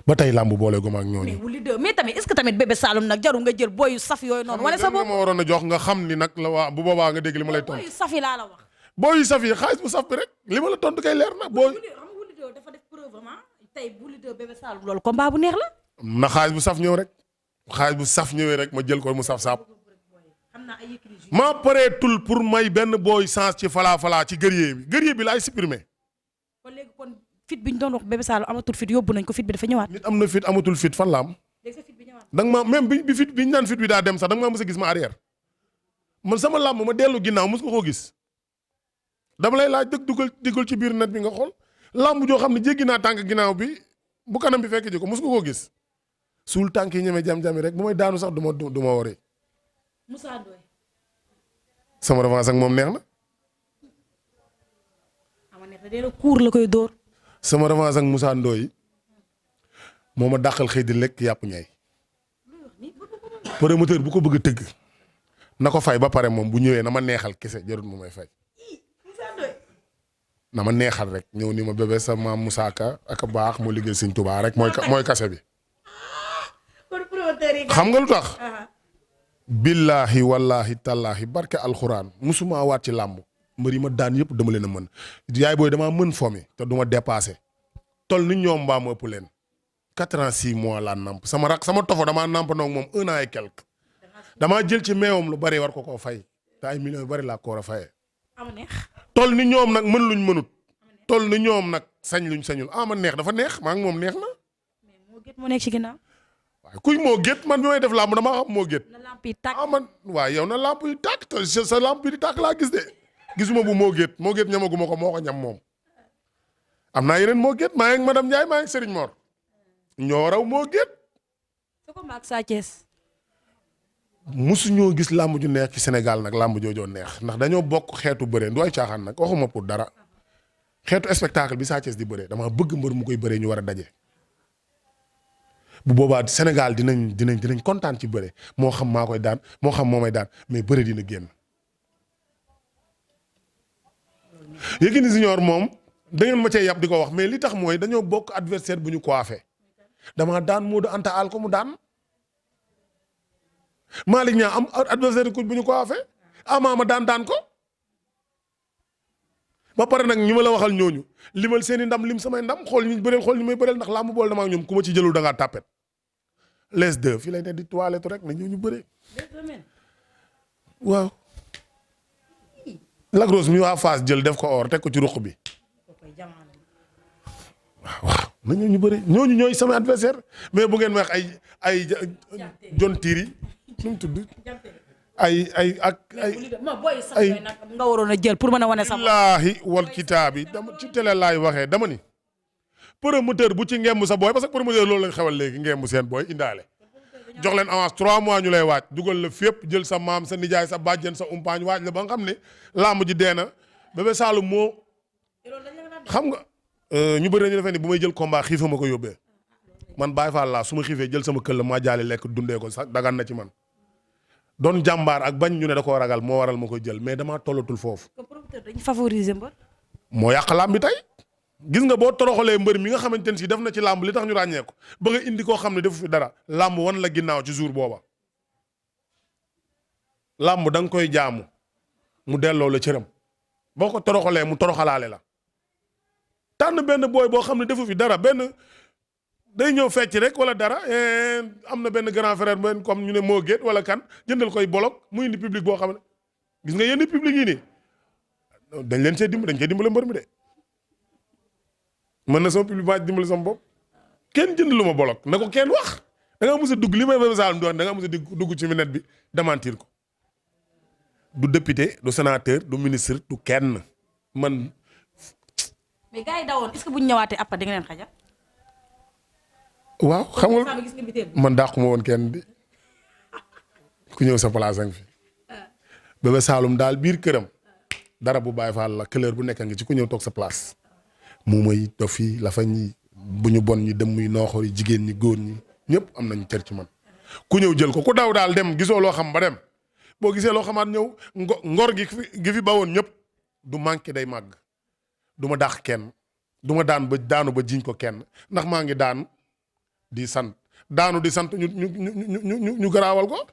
ba tey làmb boole gu ma ak ñooñu. mais wuli de mais tamit est-ce que tamit bébé Saloum nag jarul nga jël booy yu saf yooyu noonu. wala sa bopp ma waroon a jox nga xam ni nag la waa bu boobaa nga dégg li ma lay tontu. booy yu saf yi laa la wax. booy yu saf yi xaalis bu saf bi rek li ma la tontu kay leer na booy. xam nga wuli de dafa def preuve ah tey wuli de bébé Saloum loolu combat bu neex la. na xaalis bu saf ñëw rek xaalis bu saf ñëwee rek ma jël ko mu saf saap. maa pareetul pour may benn booy sens ci falaa ci guerrier bi laay supprimer. kon léegi kon fit bi ñu doon wax bébé Saloum amatul fit yóbbu nañ ko fit bi dafa ñëwaat. nit am na fit amatul fit fan la am. léegi sa fit bi ñëwaat. da nga ma même bi fit bi ñu naan fit bi daa dem sax da nga maa mës a gis ma arrière man sama làmb ma dellu ginnaaw mës nga koo gis dama lay laaj dëgg dugal ci biir net bi nga xool làmb joo xam ne jéggi naa tànk ginnaaw bi bu kanam bi fekk ji ko mës nga koo gis suul tànk yi ñeme jam-jami rek bu may daanu sax du ma wari. Moussa Ndoye. sama revanche ak moom neex na. kuur la koy dóor. sama revanche ak Moussa Ndoye moo ma dàqal xëy di lekk yàpp ñay promoteur bu ko bëgg a tëgg na ko fay ba pare moom bu ñëwee na ma neexal kese jarut mu may fay na ma neexal rek ñëw ni ma bébé sa maam Moussa Ka ak baax moo liggéey Sëñ Tuubaa rek mooy kase bi. xam nga lu tax. billahi wallahi tallahi barke alxuraan musuma waat ci làmb mbër yi ma daan yëpp dama leen a mën yaay booy damaa mën fomi te du ma dépassé tol ni ñoom mbaa ma ëpp leen 4 ans 6 mois laa namp sama tofo damaa namp noog moom 1 an et quelque damaa jël ci meewam lu bari war ko koo fay te ay millions yu bari laa ko war a fayee. tol ni ñoom nag mën luñ mënut tol ni ñoom nag sañ luñ sañul ma neex dafa neex maa ngi moom neex na. mais moo gét moo nekk ci ginnaaw. waaye kuy moo gét man bi may def làmb damaa xam moo gét. na lamp yi tàkk man waaye yow na lamp yi tàkk te sa lamp yi di tàkk laa gis de gisuma bu moo gét ñamaguma ko moo ko ñam moom. am naa yeneen moo gét maa ngi madame Ndiaye maa ngi Serigne Mor ñoo raw moo gét. su ko maag Sa Thiès. musuñoo gis làmb ju neex ci Sénégal nag làmb joojoo neex ndax dañoo bokk xeetu bëre du ay caaxaan nag waxuma pour dara xeetu spectacle bi Sa Thiès di bëree dama bëgg mbër mu koy bëree ñu war a daje. bu boobaa Sénégal dinañ kontaan ci bëre moo xam maa koy daan moo xam moo may daan mais bëre dina génn. Yékini Junior moom da ngeen ma cee yab di ko wax mais li tax mooy dañoo bokk adversaire bu ñu coiffé damaa daan Modou Anta Al ko mu daan Malick Niang am adversaire bu ñu coiffé Ama ma daan ko ba pare nag ñi ma la waxal ñooñu limal seen i ndam lim samay ndam xool ñu bëreel xool ñu may bëreel ndax làmb bool dama ak ñoom ku ma ci jëlul da ngaa tàppet les deux fii lay ne di toilette rek na ñu bëree waaw. Lac Rose mi waa Fass jël def ko or teg ko ci ruq bi waaw na ñu bëri ñooñu ñooy sama adversaire mais bu ngeen wax ay jon tiiri nu mu tudd ay nga waroon a jël pour mën a wane sa billaahi wal kitaabi dama ci télé laay waxee dama ni promoteur bu ci ngemb sa booy parce que promoteur loolu lañ xewal léegi ngemb seen booy indaale jox leen avance 3 mois ñu lay waaj dugal la fépp jël sa maam sa nijaay sa bàjjen sa umpaañ waaj la ba nga xam ne làmb ji dee na Bébé Saloum moo xam nga ñu bëri nañu defee ni bu may jël combat xiifa ma ko yóbbee man Baye Fall laa su ma xiifee jël sama këll maa jaale lekk dundee ko sax dagan na ci man doon jàmbaar ak bañ ñu ne da koo ragal moo waral ma koy jël mais damaa tollatul foofu. promoteur dañu favoriser mbër. moo yàq làmb bi tey gis nga boo toroxalee mbër mi nga xamante ne si def na ci làmb li tax ñu ràññee ko ba nga indi koo xam ne defu fi dara làmb wan la ginnaaw ci jour booba làmb da nga koy jaamu mu delloo la cëram boo ko toroxalee mu toroxalaale la tànn benn booy boo xam ne defu fi dara benn day ñëw fecc rek wala dara am na benn grand frère benn comme ñu ne moo géet wala kan jëndal koy bolok mu indi public boo xam ne gis nga yenn public yi nii dañ leen see dimbale mbër mi de mën na sama public maa dimbali sama bopp kenn jënd lu ma bolok na ko kenn wax da nga mës a dugg li may Bébé Saloum doon da nga mës a dugg ci minute bi démentir ko du député du sénateur du ministre du kenn man. mais gars yi dawoon est-ce que bu ñu ñëwaatee après di nga leen xajal. waaw xam nga man dàqu ma woon kenn di ku ñëw sa place nga fi Bébé Saloum daal biir këram dara bu Baye Fall la couleur bu nekk nga ci ku ñëw toog sa place. mu may dof yi la fa ñi bu ñu bon ñi dem muy nooxoor yi jigéen ñi góor ñi ñëpp am nañu cër ci man ku ñëw jël ko ku daw daal dem gisoo loo xam ba dem boo gisee loo xamaat ñëw ngor gi fi bawoon ñëpp du manqué day màgg du ma dàq kenn du ma daanu ba jiñ ko kenn ndax maa ngi daan di sant daanu di sant ñu garaawal ko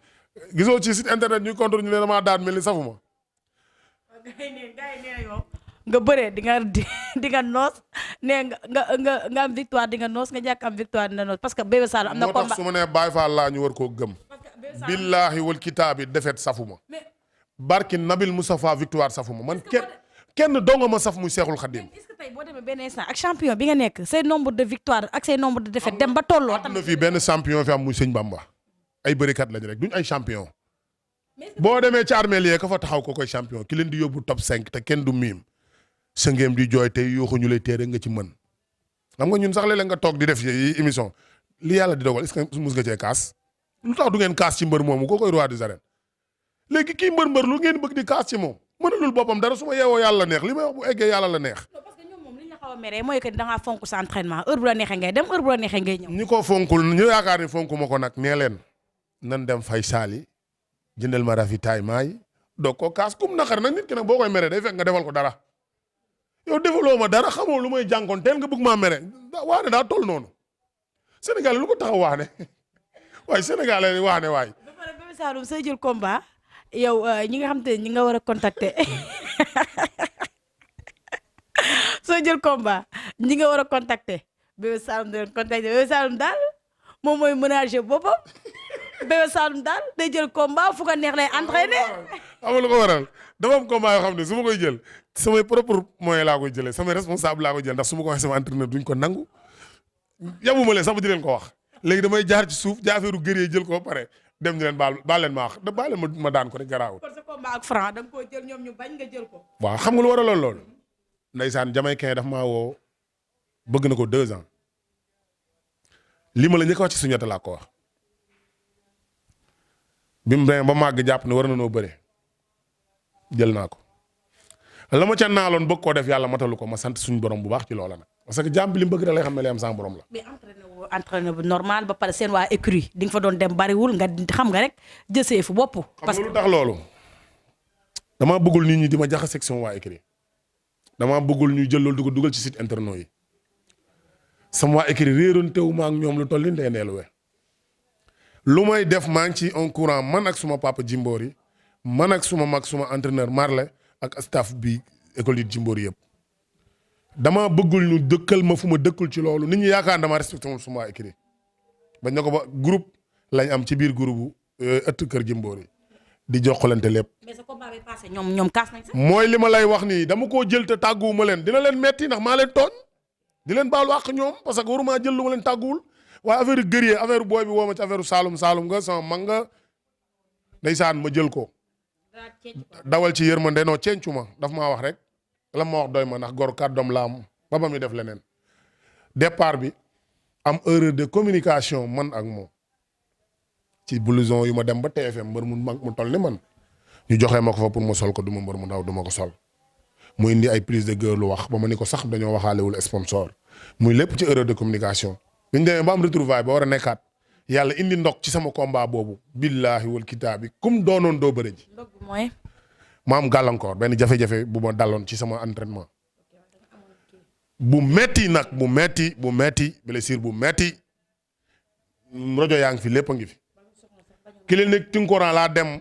gisoo ci site internet ñu contre ñu ne damaa daan mel ni safuma nga bëree di nga noos nee nga am victoire di nga noos nga jàkk am victoire dina noos parce que Bébé Saloum am na combat moo tax su ma nee Baye Fall laa ñu war koo gëm billaahi wal kitaabi defet safuma barki Nabil Moustapha victoire safuma man kenn donga ma saf muy Seexul Xadim. est-ce que tey boo demee benn instant ak champion bi nga nekk say nombre de victoire ak say nombre de défaite dem ba tolloo am na fii benn champion fi am muy Sëñ Bamba ay bërikat lañ rek duñ ay champion boo demee ci armée liee ka fa taxaw ko koy champion ki leen di yóbbu top 5 te kenn du miim sëngeem di jooy tey yooxu ñu lay téere nga ci mën xam nga ñun sax léeg-léeg nga toog di def yi émission li yàlla di dogal est-ce que mus nga cee kaas lu tax du ngeen kaas ci mbër moomu koo koy roi des arènes léegi kii mbër lu ngeen bëgg di kaas ci moom mënalul boppam dara su ma yeewoo yàlla la neex li may wax bu eggee yàlla la neex. non parce que ñoom moom li ñu la xaw a meree mooy que da ngaa fonk sa entraînement heure bu la neexee ngay dem heure bu la neexee ngay ñëw. ñi ko fonkul ñu yaakaar ni fonku ma ko nag nee leen nan dem fay saali jëndal ma ravitaillement yi doog ko kaas kum naqar nag nit ki nag boo koy meree day fekk nga defal ko dara yow defaloo ma dara xamoo lu may jànkoon teel nga bëgg maa mere waane daa toll noonu Sénégal lu ko taxaw waane waaye Sénégal la waane waay. ba pare Bébé Saloum say jël combat yow ñi nga xam te ñi nga war a contacter soo jël combat ñi nga war a contacter Bébé Saloum da leen contacter Bébé Saloum daal moom mooy ménager boppam Bébé Saloum daal day jël combat fu ko neex lay entraîner. xam nga lu ko waral dafa am combat yoo xam ne su ma koy jël samay propre moyen laa koy jëlee samay responsable laa koy jël ndax su ma ko waxee sama entraîneur duñ ko nangu yabuma leen sax ba di leen ko wax léegi damay jaar ci suuf jaafeeru gëree jël ko ba pare dem ñu leen baal leen ma wax baal leen ma daan ko rek garaawul. kon sa combat ak Franc da nga koo jël ñoom ñu bañ nga jël ko. waaw xam nga lu war a lool ndeysaan Jamaïcain daf maa woo bëgg na ko 2 ans li ma la njëkk a wax ci suñu laa ko wax bi mu demee ba màgg jàpp ne war na noo bëre jël naa ko la ma ca naaloon bëgg koo def yàlla matalu ko ma sant suñu borom bu baax ci loola nag parce que jàmm bi li mu bëgg da lay xam ne lay am sans borom la. mais entraîné bu normal ba pare seen waa écurie di nga fa doon dem bariwul nga xam nga rek jësee fu bopp. parce que lu tax loolu damaa bëggul nit ñi di ma jaxaseeg sama waa écurie damaa bëggul ñuy jël loolu di ko dugal ci site internet yi sama waa écurie réeroon teewu ma ak ñoom lu toll ni ndeelu we lu may def maa ngi ci en courant man ak suma papa Jimbori man ak suma mag suma entraîneur Marley ak staff bi école yi Jimbori yëpp dama bëggul ñu dëkkal ma fu ma dëkkul ci loolu nit ñi yaakaar dama respecté moom suma waa écurie bañ na ko ba groupe lañ am ci biir groupe ëtt kër Jimbori di jokkalante lépp. mais sa combat bi passé ñoom kaas nañ sax. mooy li ma lay wax nii dama koo jël te tàgguwuma leen dina leen metti ndax maa leen tooñ di leen baalu àq ñoom parce que waruma jël lu ma leen tàgguwul waaye affaire guerrier affaire booy bi woo ma ci affaire Saalum nga sama mag nga ndeysaan ma jël ko. dawal ci yërmande noo cencu ma daf maa wax rek la ma wax doy ma ndax gor kàddoom la am ba ba mi def leneen départ bi am erreur de communication man ak moom ci blouson yu ma dem ba TFM mbër mu mag mu toll ni man ñu joxee ma ko fa pour ma sol ko du ma mbër mu ndaw du ma ko sol mu indi ay prise de gueule lu wax ba ma ni ko sax dañoo waxaalewul sponsor muy lépp ci erreur de communication bi ñu demee ba am retrouvaille ba war a nekkaat yàlla indi ndok ci sama combat boobu billaahi wal kitaabi kum doonoon doo bëre ji. ndog bi mooy. ma am gàllankoor benn jafe-jafe bu ma daloon ci sama entraînement bu metti nag bu metti blessure bu metti rajo yaa ngi fi lépp a ngi fi clinique Tinkoran laa dem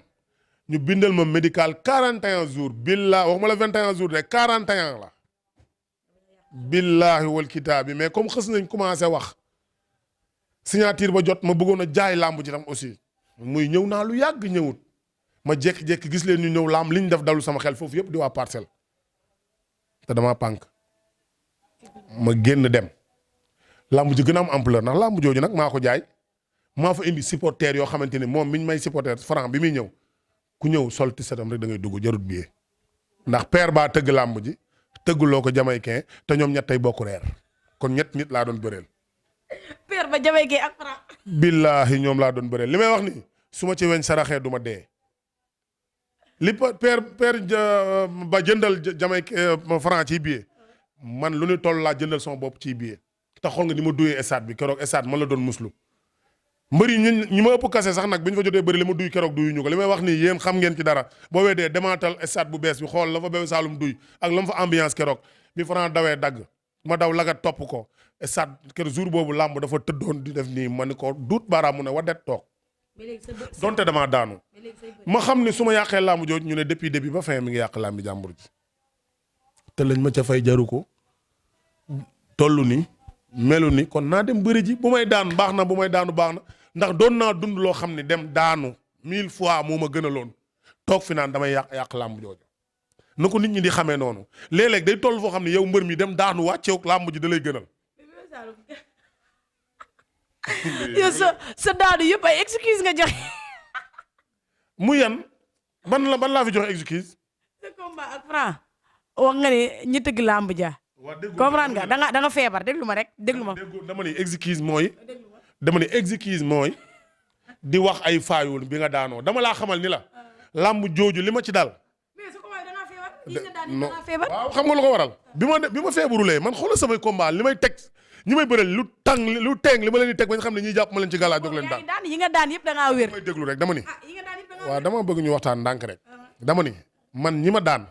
ñu bindal ma médical 41 jours billaahi waxuma la 21 jours de 41 la billaahi wal kitaabi mais comme xës nañ commencé wax signature ba jot ma bëggoon a jaay làmb ji tam aussi muy ñëw naa lu yàgg ñëwut ma jékki-jékki gis leen ñu ñëw làmb li ñu def dalu sama xel foofu yëpp di waa Parcelles te damaa pànk ma génn dem làmb ji gën a am ampleur ndax làmb jooju nag maa ko jaay maa fa indi supporter yoo xamante ni moom miñ may supporter franc bi muy ñëw ku ñëw sol ti setam rek da ngay dugg jarut billet ndax père baa tëgg làmb ji tëgguloo ko jamaïcain te ñoom ñett tey bokk reer kon ñett nit laa doon bëreel. père ba jamaïcain ak franc. billaahi ñoom laa doon bëreel li may wax ni su ma ci weñ saraxee du ma dee li père ba jëndal jamaïcain franc ci billet man lu ñu toll laa jëndal sama bopp ci billet te xool nga ni ma duyee stade bi keroog stade man la doon muslu. mbër yi ñi ma ëpp kase sax nag bi ñu fa jotee bëri li ma duy keroog duyuñu ko li may wax nii yéen xam ngeen ci dara boo weedee demaatal stade bu bees bi xool la fa Bébé Saloum duy ak la ma fa ambiance keroog bi Franc dawee dagg ma daw lagat topp ko stade keroog jour boobu làmb dafa tëddoon di def nii ma ni ko duut baaraam mu ne wadet toog donte damaa daanu ma xam ne su ma yàqee làmb jooju ñu ne depuis début ba fin mi ngi yàq làmbi jàmbur ji te lañ ma ca fay jaru ko tollu ni melu ni kon naa dem bëri ji bu may daan baax na bu may daanu baax na ndax doon naa dund loo xam ne dem daanu 1000 fois moo ma gënaloon toog fi naan damay yàq làmb jooju na ko nit ñi di xamee noonu léeg-léeg day toll foo xam ne yow mbër mi dem daanu wàcceew làmb ji da lay gënal. yow sa daanu yëpp ay excuse nga joxe. mu yan ban laa fi joxe excuse. sa combat ak Franc wax nga ne ñi tëgg làmb ja. comprendre nga da nga feebar déglu ma rek déglu ma. dama ne excuse mooy di wax ay faayul bi nga daanoo dama laa xamal ni la làmb jooju li ma ci dal. mais su ko waxee da nga feebar. gis nga daan da nga feebar. waaw xam nga lu ko waral bi ma feebarulee man xoolal samay combat li may teg ñi may bëral lu teeng li ma leen di teg ba nga xam ne ñiy jàpp ma leen ci gàllaa jóg leen daan. yi nga daan yëpp da ngaa wér. may déglu rek dama ni. waaw dama bëgg ñu waxtaan ndànk rek. dama ni man ñi ma daan.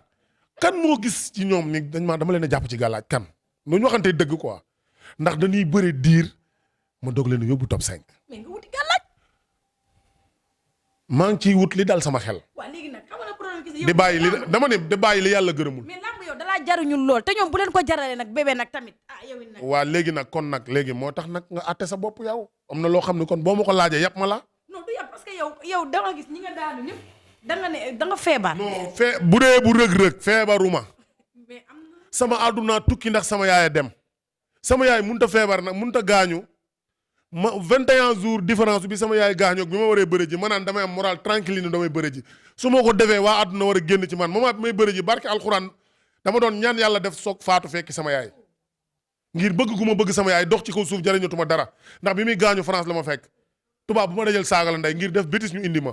kan moo gis ci ñoom ni dama leen a jàpp ci gàllaaj kan nu ñu waxantee dëgg quoi ndax dañuy bëri diir ma doog leen a yóbbu top 5. mais nga wuti gàllaaj. maa ngi ciy wut li dal sama xel. waaw léegi nag xam nga problème di bàyyi li dama ne di bàyyi li yàlla gërëmul. mais lamb yow dalaa jaruñu lool te ñoom bu leen ko jaralee nag bébé nag tamit yow it nag. waa léegi nag kon nag léegi moo tax nag nga àtte sa bopp yow am na loo xam ne kon boo ma ko laajee yàpp ma la. non du yàpp parce que yow dama gis ñi nga daanu ñëpp danga ne danga feebar. non bu dee bu rëg-rëg feebaruma mais am na. sama àdduna tukki ndax sama yaay dem sama yaay mënut a feebar nag mënut a gaañu ma 21 jours différence bi sama yaay gaañoo bi ma waree bëre ji ma naan damay am moral tranquille ni damay bëre ji su ma ko defee waa àdduna war a génn ci man moment bi may bëre ji barke alxuraan dama doon ñaan yàlla def soog faatu fekki sama yaay ngir bëgg gu ma bëgg sama yaay dox ci kaw suuf jariñatuma dara ndax bi muy gaañu France la ma fekk tubaab bu ma dajal saaga la ndey ngir def bétis ñu indi ma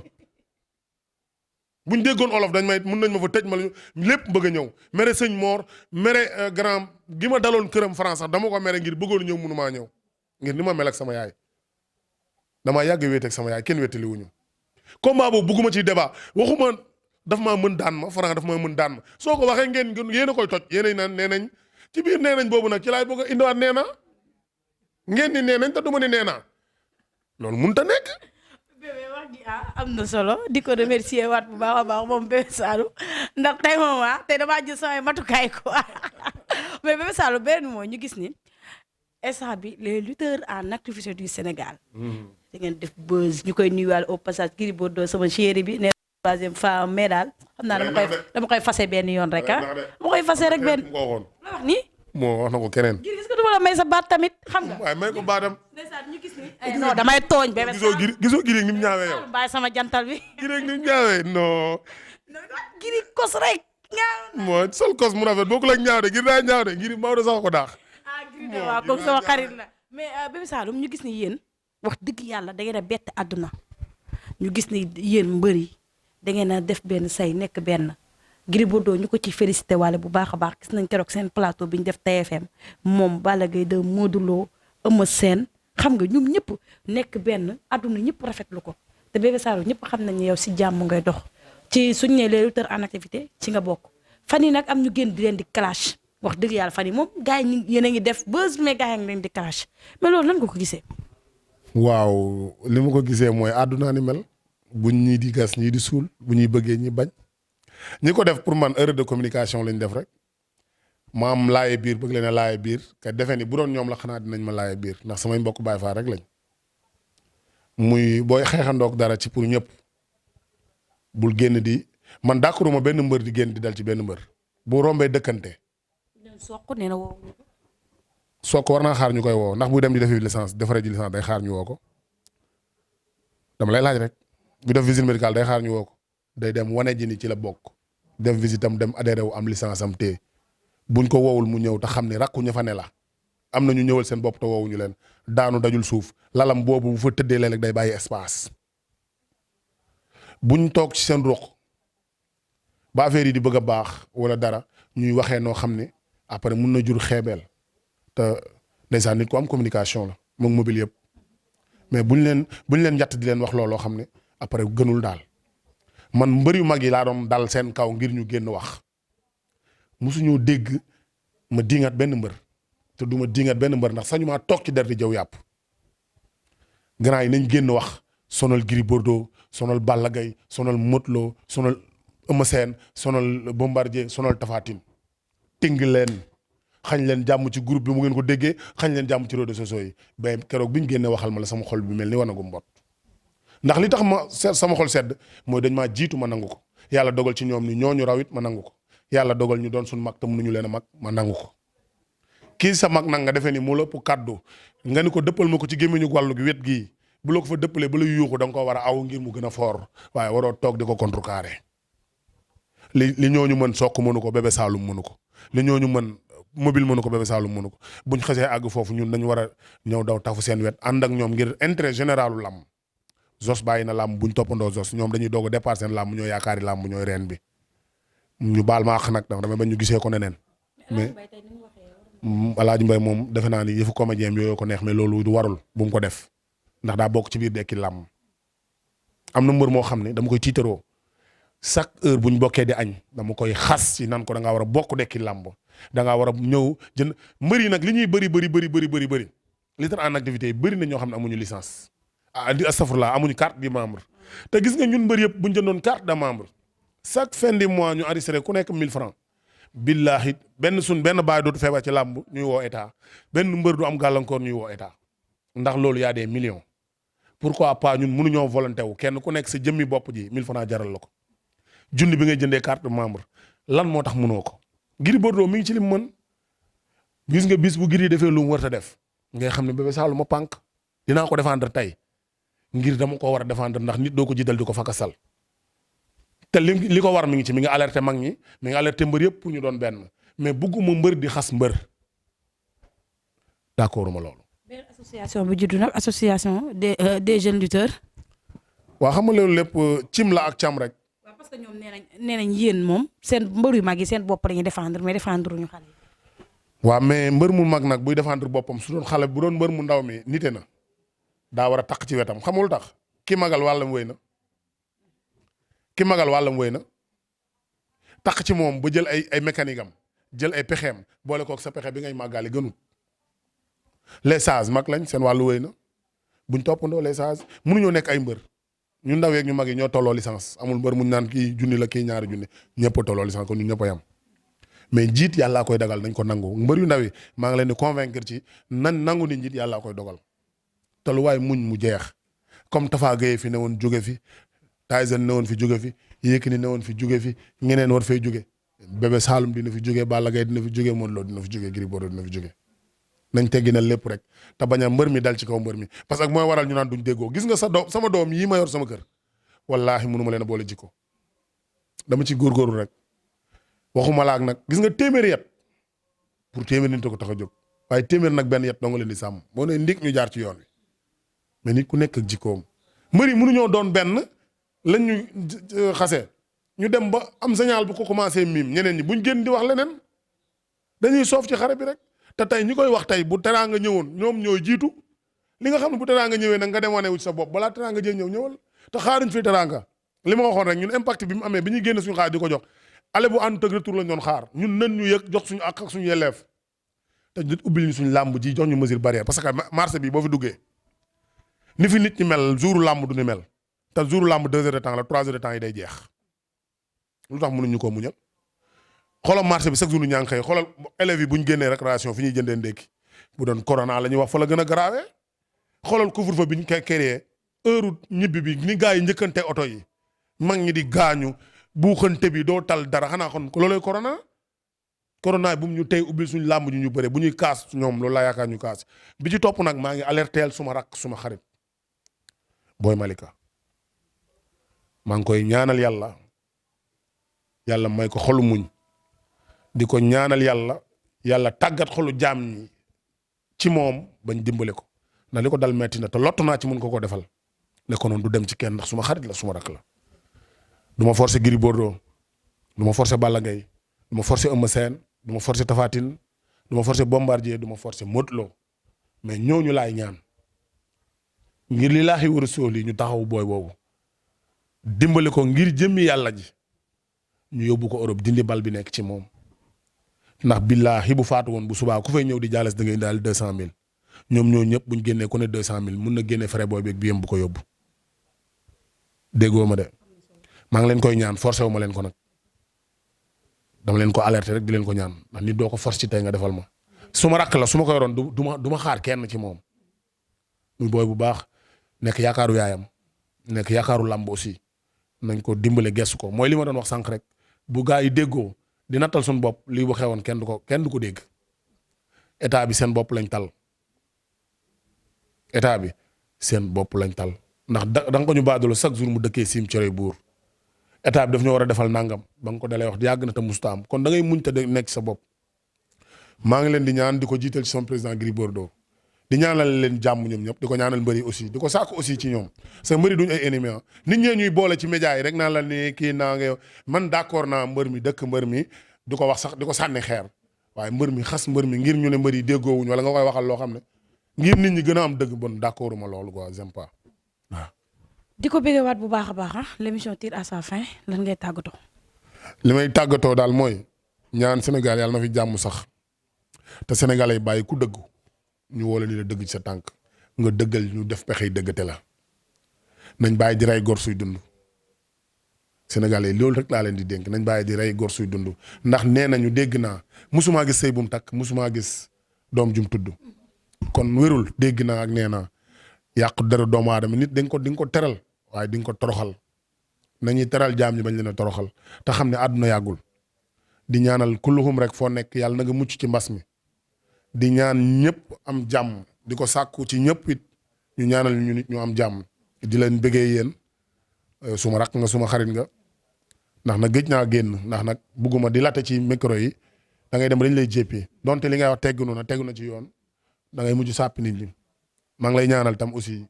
buñ déggoon olof dañ may mun nañ ma fa tëj ma lépp bëgg a ñëw mere sëñ Mor mere grand gi ma daloon këram France sax dama ko mere ngir bëggoon ñëw mënumaa ñëw ngir ni ma mel ak sama yaay damaa yàgg wéet ak sama yaay kenn wéetali wuñu combat boobu bugguma ci débat waxuma daf maa mën daan ma Franc daf maa mën daan ma soo ko waxee ngeen yéen a koy toj yéenay naan nee nañ ci biir nee nañ boobu nag ci laay bëgg a indiwaat nee na ngeen ni nee nañ te du ma ni nee naa loolu mënut a nekk. bébé wax ji am na solo di ko remercier waat bu baax a baax moom bébé Saloum ndax tey moom tey damaa jël samay matukaay quoi mais bébé Saloum beneen mooy ñu gis ni instant bi les lutteurs en activité du Sénégal. da ngeen def buzz ñu koy nuyuwaale au passage Gris Bordeaux sama chéri bi. troisième fois mais daal xam naa dama koy fase benn yoon rek dama koy fase rek benn la wax nii moo wax na ko keneen gis nga duma la may sa baat tamit xam nga waaye may ko baatam ndeysaan ñu gis ni non damay tooñ bébé gisoo Gris ni mu ñaawee yow bàyyi sama jantal bi Gris ni mu ñaawee non Gris kos rek moo sol kos mu rafet bokkul ak ñaaw de Gris daa ñaaw de Gris Maodo sax ko daax Gris de waaw comme sama xarit la mais bébé Saloum ñu gis ni yéen wax dëgg yàlla da ngeen a bett àdduna ñu gis ni yéen mbër yi da ngeen a def benn say nekk benn Gris Bordeaux ñu ko ci félicité wala bu baax a baax gis nañ keroog seen plateau bi ñu def TFM moom Balla Gaye de Modou Lo Eumeu Sène xam nga ñoom ñëpp nekk benn àdduna ñëpp rafetlu ko te bébé Saloum ñëpp xam nañ ne yow si jàmm ngay dox ci suñu nee les lutteurs en activité ci nga bokk fan yi nag am ñu génn di leen di clash wax dëgg yàlla fan yi moom gars yi yéen a ngi def buzz mais gars yi ngi leen di clash mais loolu nan nga ko gisee. waaw li ma ko gisee mooy àdduna ni mel. buñ ñii di gas ñii di suul bu ñuy bëggee ñi bañ ñi ko def pour man erreur de communication lañ def rek ma am laaye biir bëgg leen a laaye biir ka defe ni bu doon ñoom la xanaa dinañ ma laaye biir ndax samay mbokk Baay Faal rek lañ muy booy xeexandoog dara ci pour ñëpp bul génn di man d'accorduma benn mbër di génn di dal ci benn mbër bu rombee dëkkante. Sokk nee na woo. Sokk war naa xaar ñu koy woo ndax bu dem di defi licence defaree ji licence day xaar ñu woo ko dama lay laaj rek. bu def visite médicale day xaar ñu woo ko day dem wane ji ni ci la bokk def visite am dem adhéré wu am licence am téye buñ ko woowul mu ñëw te xam ni rakku ña fa ne la am na ñu ñëwal seen bopp te woowuñu leen daanu dajul suuf lalam boobu bu fa tëddee léeg-léeg day bàyyi espace buñ toog ci seen ruq ba affaire yi di bëgg a baax wala dara ñuy waxee noo xam ne après mun na jur xeebeel te ndeysaan nit ko am communication la moom mobile yëpp mais buñ leen njatt di leen wax looloo xam ne après gënul daal man mbër yu mag yi laa doon dal seen kaw ngir ñu génn wax mosuñoo dégg ma diingat benn mbër te du ma diingat benn mbër ndax sañu maa toog ci der di jëw yàpp grand yi nañ génn wax sonal Gris Bordeaux sonal Balla Gaye sonal Modou Lo sonal Eumeu Sène sonal Bombardier sonal Tapha Tine ting leen xañ leen jàmm ci groupe bi mu ngeen ko déggee xañ leen jàmm ci réseaux sociaux yi ba keroog bi ñu génnee waxal ma la sama xol bi mel ni wanagu mbot ndax li tax ma sama xol sedd mooy dañ maa jiitu ma nangu ko yàlla dogal ci ñoom ni ñooñu rawit ma nangu ko yàlla dogal ñu doon suñ mag te mënuñu leen a mag ma nangu ko kii sa mag nag nga defee ni mu la ëpp kàddu nga ni ko dëppal ma ko ci gémmiñu wàllu gi wet gii bu la ko fa dëppalee ba la yuuxu da nga ko war a aw ngir mu gën a fort waaye waroo toog di ko contrecarrer li ñooñu mën Sokk mënu ko Bébé Saloum mënu ko li ñooñu mën mobile mënu ko Bébé Saloum mënu ko buñ xasee àgg foofu ñun dañu war a ñëw daw tafu seen wet ànd ak ñoom ngir intérêt généralu làmb Zos bàyyi na làmb buñ toppandoo Zos ñoom dañuy doog a départ seen làmb ñooy yaakaari làmb ñooy reen bi ñu baal ma àq nag ndax dama bañ ñu gisee ko neneen mais Alaaji Mbay moom defe naa ni yëfu comédien yooyu ko neex mais loolu du warul bu mu ko def ndax daa bokk ci biir dekki làmb am na mbër moo xam ne dama koy tiitaroo chaque heure buñ bokkee di añ dama koy xas ci nan ko da ngaa war a bokk dekki làmb da ngaa war a ñëw jënd mbër yi nag li ñuy bëri lutteur en activité yi bëri na ñoo xam ne amuñu licence astafurlah amuñu carte de membre te gis nga ñun mbër yëpp buñ jëndoon carte de membre chaque fin du mois ñu enregistré ku nekk 1000 francs billahi benn baay dootu feebar ci làmb ñuy woo état benn mbër du am gàllankoor ñuy woo état ndax loolu y a des millions pourquoi pas ñun mënuñoo volonté wu kenn ku nekk sa jëmmi bopp ji 1000 francs jaral la ko junni bi ngay jëndee carte de membre lan moo tax mënoo ko. Gris Bordeaux mi ngi ci lim mën gis nga bis bu Gris defee lu mu war a def ngay xam ne Bébé Saloum ma pànk dinaa ko défendre tey ngir dama ko war a défendre ndax nit doo ko jiital di ko fakasal te li ko war mi ngi ci mi ngi alerté mag ñi mi ngi alerté mbër yëpp pour ñu doon benn mais bugguma mbër di xas mbër d'accord ma loolu. benn association bu juddu nag association des jeunes lutteurs. waaw xam nga loolu lépp cim la ak cam rek. parce que ñoom nee nañ yéen moom seen mbër yu mag yi seen bopp la ñuy défendre mais défendre ñu xale yi. waaw mais mbër mu mag nag buy défendre boppam su doon xale bu doon mbër mu ndaw mi nite na daa war a takk ci wetam xamul tax ki magal wàllam wéy na ki magal wàllam wéy na takk ci moom ba jël ay mécanique am jël ay pexeem boole kook sa pexe bi ngay màggaale gënut les sages mag lañ seen wàllu wéy na buñ toppandoo les sages mënuñoo nekk ay mbër ñu ndaw yeeg ñu mag yi ñoo tolloo licence amul mbër muñ naan kii junni la kii ñaari junni ñëpp a tolloo licence kon ñu ñëpp a yam mais njiit yàllaa koy dagal nañ ko nangu mbër yu ndaw yi maa ngi leen di convaincre ci nangu ni njiit yàllaa koy dogal te lu waay muñ mu jeex comme Tafa Gueye fi ne woon jóge fi Tyson ne woon fi jóge fi Yékini ne woon fi jóge fi ñeneen war fay jóge Bébé Saloum dina fi jóge Balla Gaye dina fi jóge Modou Lo dina fi jóge Gris Bordeaux dina fi jóge nañ teggi na lépp rek te bañ a mbër mi dal ci kaw mbër mi parce que mooy waral ñu naan duñ déggoo gis nga sama doom yii ma yor sama kër wallaahi mënu ma leen a boole jikko dama ci góorgóorlu rek waxuma laak nag gis nga téeméeri yet pour téeméeri nit ko tax a jóg waaye téeméer nag benn yet doo nga leen di sàmm boo ne ndig ñu jaar ci yoon wi mais nit ku nekk ak jikkoom mbër yi mënuñoo doon benn lañ ñu xasee ñu dem ba am signal bu ko commencé miim ñeneen ñi buñ génn di wax leneen dañuy soof ci xare bi rek te tey ñi koy wax tey bu teraanga ñëwoon ñoom ñooy jiitu li nga xam ne bu teraanga ñëwee nag nga dem wane wu ci sa bopp balaa teraanga jël ñëwal te xaaruñ fi teraanga li ma waxoon rek ñun impact bi mu amee bi ñuy génn suñu xaar di ko jox ale bu ànd tëg retour lañ doon xaar ñun nan ñu yëg jox suñu ak suñu yelleef te nit ubbil ñu suñu làmb ji jox ñu mesure barrière parce que marché bi boo fi duggee ni fi nit ñi mel jour làmb du ni mel te jour làmb 2 heures de temps la 3 heures de temps yi day jeex lu tax mënuñu koo muñal xoolal marché bi chaque jour ñaa ngi xëy xoolal élèves yi bu ñu génnee récréation fi ñuy jëndee ndékki bu doon corona la ñuy wax fa la gën a grave xoolal couvre-feu bi ñu koy créé heure ñibbi bi ni gars yi njëkkante oto yi mag ñi di gaañu buuxante bi doo tal dara xanaa kon loolooy corona. corona bu mu ñu tey ubbil suñu làmb ñu bëre bu ñuy kaas ñoom loolu laa yaakaar ñu kaas bi ci topp nag maa ngi alerteel suma rakk suma xarit Boy Malika maa ngi koy ñaanal yàlla may ko xolu muñ di ko ñaanal yàlla tàggat xolu jaam ñi ci moom bañ dimbale ko ndax li ko dal metti na te lottu naa ci mun ko defal ne ko noonu du dem ci kenn ndax suma xarit la suma rakk la du ma forcer Gris Bordeaux du ma forcer Balla Gaye du ma forcer Eumeu Sène du ma forcer Tapha Tine du ma forcer Bombardier du ma forcer Modou Lo mais ñooñu laay ñaan ngir li laaxi war a sóoli ñu taxaw booy boobu dimbali ko ngir jëmmi yàlla ji ñu yóbbu ko Europe dindi bal bi nekk ci moom ndax billaahi bu faatu woon bu subaa ku fay ñëw di jaales da ngay daal 200 000 ñoom ñoo ñëpp buñ génnee ku ne 200 000 mun na génne frais booy beeg bi yëm bu ko yóbbu déggoo ma de maa ngi leen koy ñaan forcé wu ma leen ko nag dama leen ko alerter rek di leen ko ñaan ndax nit doo ko force ci tey nga defal ma su ma rakk la su ma ko yoroon du ma xaar kenn ci moom muy booy bu baax nekk yaakaaru yaayam nekk yaakaaru làmb aussi nañ ko dimbale gestu ko mooy li ma doon wax sànq rek bu gaa yi déggoo di nattal suñu bopp lii bu xewoon kenn du ko dégg état bi seen bopp lañ tal état bi seen bopp lañ tal ndax da nga ko ñu baadalo chaque jour mu dëkkee siim cere buur état bi daf ñu war a defal nangam ba nga ko dalee wax yàgg na te musta am kon da ngay muñ te nekk sa bopp maa ngi leen di ñaan di ko jiital ci son président Gris Bordeaux di ñaanal leen jàmm ñoom ñëpp di ko ñaanal mbëri aussi di ko sàkk aussi ci ñoom parce que mbëri duñ ay ennemis nit ñee ñuy boole ci média yi rek naan la ni kii naa nga man d'accord naa mbër mi dëkk mbër mi di ko wax sax di ko sànni xeer waaye mbër mi xas mbër mi ngir ñu ne mbër yi déggoowuñ wala nga koy waxal loo xam ne ngir nit ñi gën a am dëgg bon d'accord ma loolu quoi j'aime pas waaw. di ko béggewaat bu baax a baax l'émission tire à sa fin lan ngay tàggatoo. li may tàggatoo daal mooy ñaan Sénégal yàlla na fi jàmm sax te Sénégalais yi bàyyi ku dëggu ñu woo la ni la dëgg ci sa tànk nga dëggal ñu def pexey dëggate la nañ bàyyi di rey gor suy dund Sénégalais yi loolu rek laa leen di dénk nañ bàyyi di rey gor suy dund ndax nee nañu dégg naa musumaa gis sëy bu mu takk musumaa gis doom jum tudd kon wérul dégg naa ak nee naa yàqu dara doomu aadama nit di nga ko teral waaye di nga ko toroxal nañuy teral jaam ñi bañ leen a toroxal te xam ne àdduna yàggul di ñaanal kulluhum rek foo nekk yàlla na nga mucc ci mbas mi di ñaan ñëpp am jàmm di ko sàkku ci ñëpp it ñu ñaanal ñu nit ñu am jàmm di leen bëggee yéen suma rakk nga suma xarit nga ndax nag gëj naa génn ndax nag bugguma di latte ci micro yi da ngay dem dañ lay jéppi donte li ngay wax teggu na ci yoon da ngay mujj sàppi nit ñi maa ngi lay ñaanal tam aussi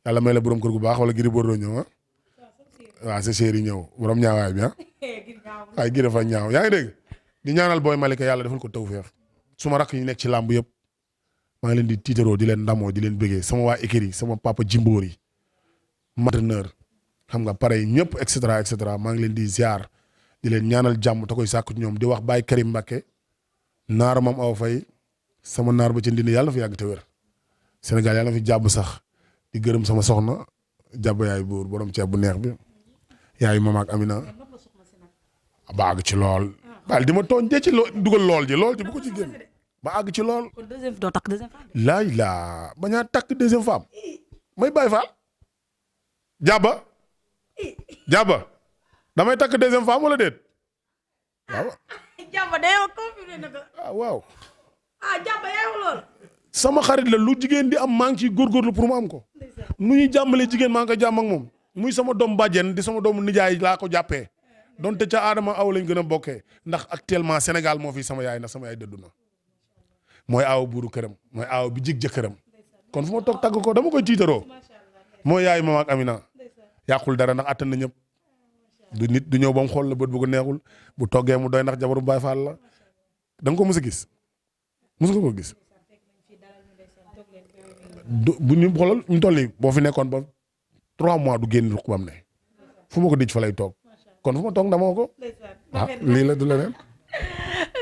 yàlla may la borom kër gu baax wala Gris Bordeaux ñëw waaw sa chéri ñëw borom ñaawaay bi ay gi dafa ñaaw yaa ngi dégg di ñaanal booy Malika yàlla defal ko tawfeex suma rakk yi nekk ci làmb yëpp maa ngi leen di tiitaroo di leen ndamoo di leen bëggee sama waa écurie sama papa Jimboor yi entraîneur xam nga pare ñëpp et cetera maa ngi leen di ziar di leen ñaanal jàmm te koy sàkku ñoom di wax Baye Karim Mbacké naar mam aw fay sama naar ba ci ndindi yàlla na fi yàgg te wér Sénégal yàlla na fi jàmm sax di gërëm sama soxna jàbb yaay buur borom ceeb bu neex bi yaay mama ak Amina ba àgg ci lool daal di ma tooñ jee ci dugal lool ji bu ko ci génn ba àgg ci lool. kon doo takk deuxième femme. laay laa bañaa takk deuxième femme may bàyyi faal jàbba damay takk deuxième femme wala déet waaw. jàbba day wax confirmé na ko. waaw. jàbba yaa wax lool. sama xarit la lu jigéen di am maa ngi ciy góorgóorlu pour mu am ko. nu ñuy jàmbalee jigéen maa ngi koy jàmm ak moom muy sama doom bàjjen di sama doomu nijaay laa ko jàppee donte ca aadama aw lañ gën a bokkee ndax actuellement Sénégal moo fi sama yaay ndax sama yaay dëddu na mooy aaw buuru këram mooy aaw bi jig jëkkëram kon fu ma toog tagg ko dama koy tiitaroo mooy yaay mama ak Amina yàqul dara ndax attan na ñëpp du nit du ñëw ba mu xool la bët bu ko neexul bu toggee mu doy ndax jabaru Baay Faal la da nga ko mës a gis mës nga ko gis bu ñu xoolal ñu toll nii boo fi nekkoon ba 3 mois du génn ruq bam ne fu ma ko dij fa lay toog kon fu ma toog ndamoo ko lii la du leneen.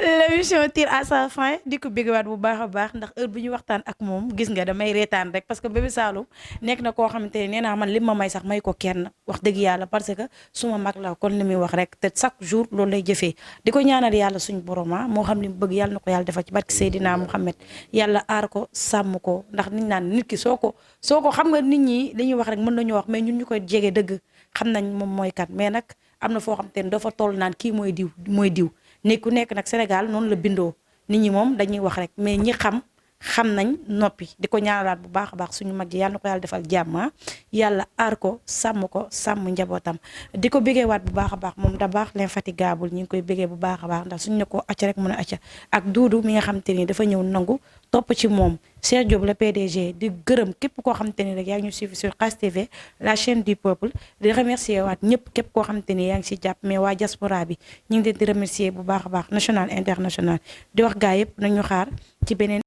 l'émission tire à sa fin di ko béggewaat bu baax a baax ndax heure bu ñu waxtaan ak moom gis nga damay reetaan rek parce que Bébé Saloum nekk na koo xamante ne nee naa man li ma may sax may ko kenn wax dëgg yàlla parce que suma mag la kon li muy wax rek te chaque jour loolu lay jëfee di ko ñaanal yàlla suñu borom moo xam li mu bëgg yàlla na ko yàlla defal ci barki Seydina Mouhamed yàlla aar ko sàmm ko ndax niñ naan nit ki soo ko xam nga nit ñi li ñuy wax rek mën nañu wax mais ñun ñu koy jege dëgg xam nañ moom mooy kan mais nag am na foo xam te ne dafa toll naan kii mooy diw ni ku nekk nag Sénégal noonu la bindoo nit ñi moom dañuy wax rek mais ñi xam nañ noppi di ko ñaanalaat bu baax a baax suñu mag ji yàlla na ko yàlla defal jàmm yàlla aar ko sàmm njabootam di ko bégeewaat bu baax a baax moom da baax l'infatigable ñi ngi koy bégee bu baax a baax ndax suñu ne ko acca rek mën a acca ak Duudu mi nga xam te ni dafa ñëw nangu topp ci moom Cheikh Diop la PDG di gërëm képp koo xam te ni rek yaa ngi ñu suivre sur Khass TV la chaîne du peuple di remercier waat ñëpp képp koo xam te ni yaa ngi si jàpp mais waa diaspora bi ñu ngi leen di remercier bu baax a baax national international di wax gaa yëpp nañu xaar ci beneen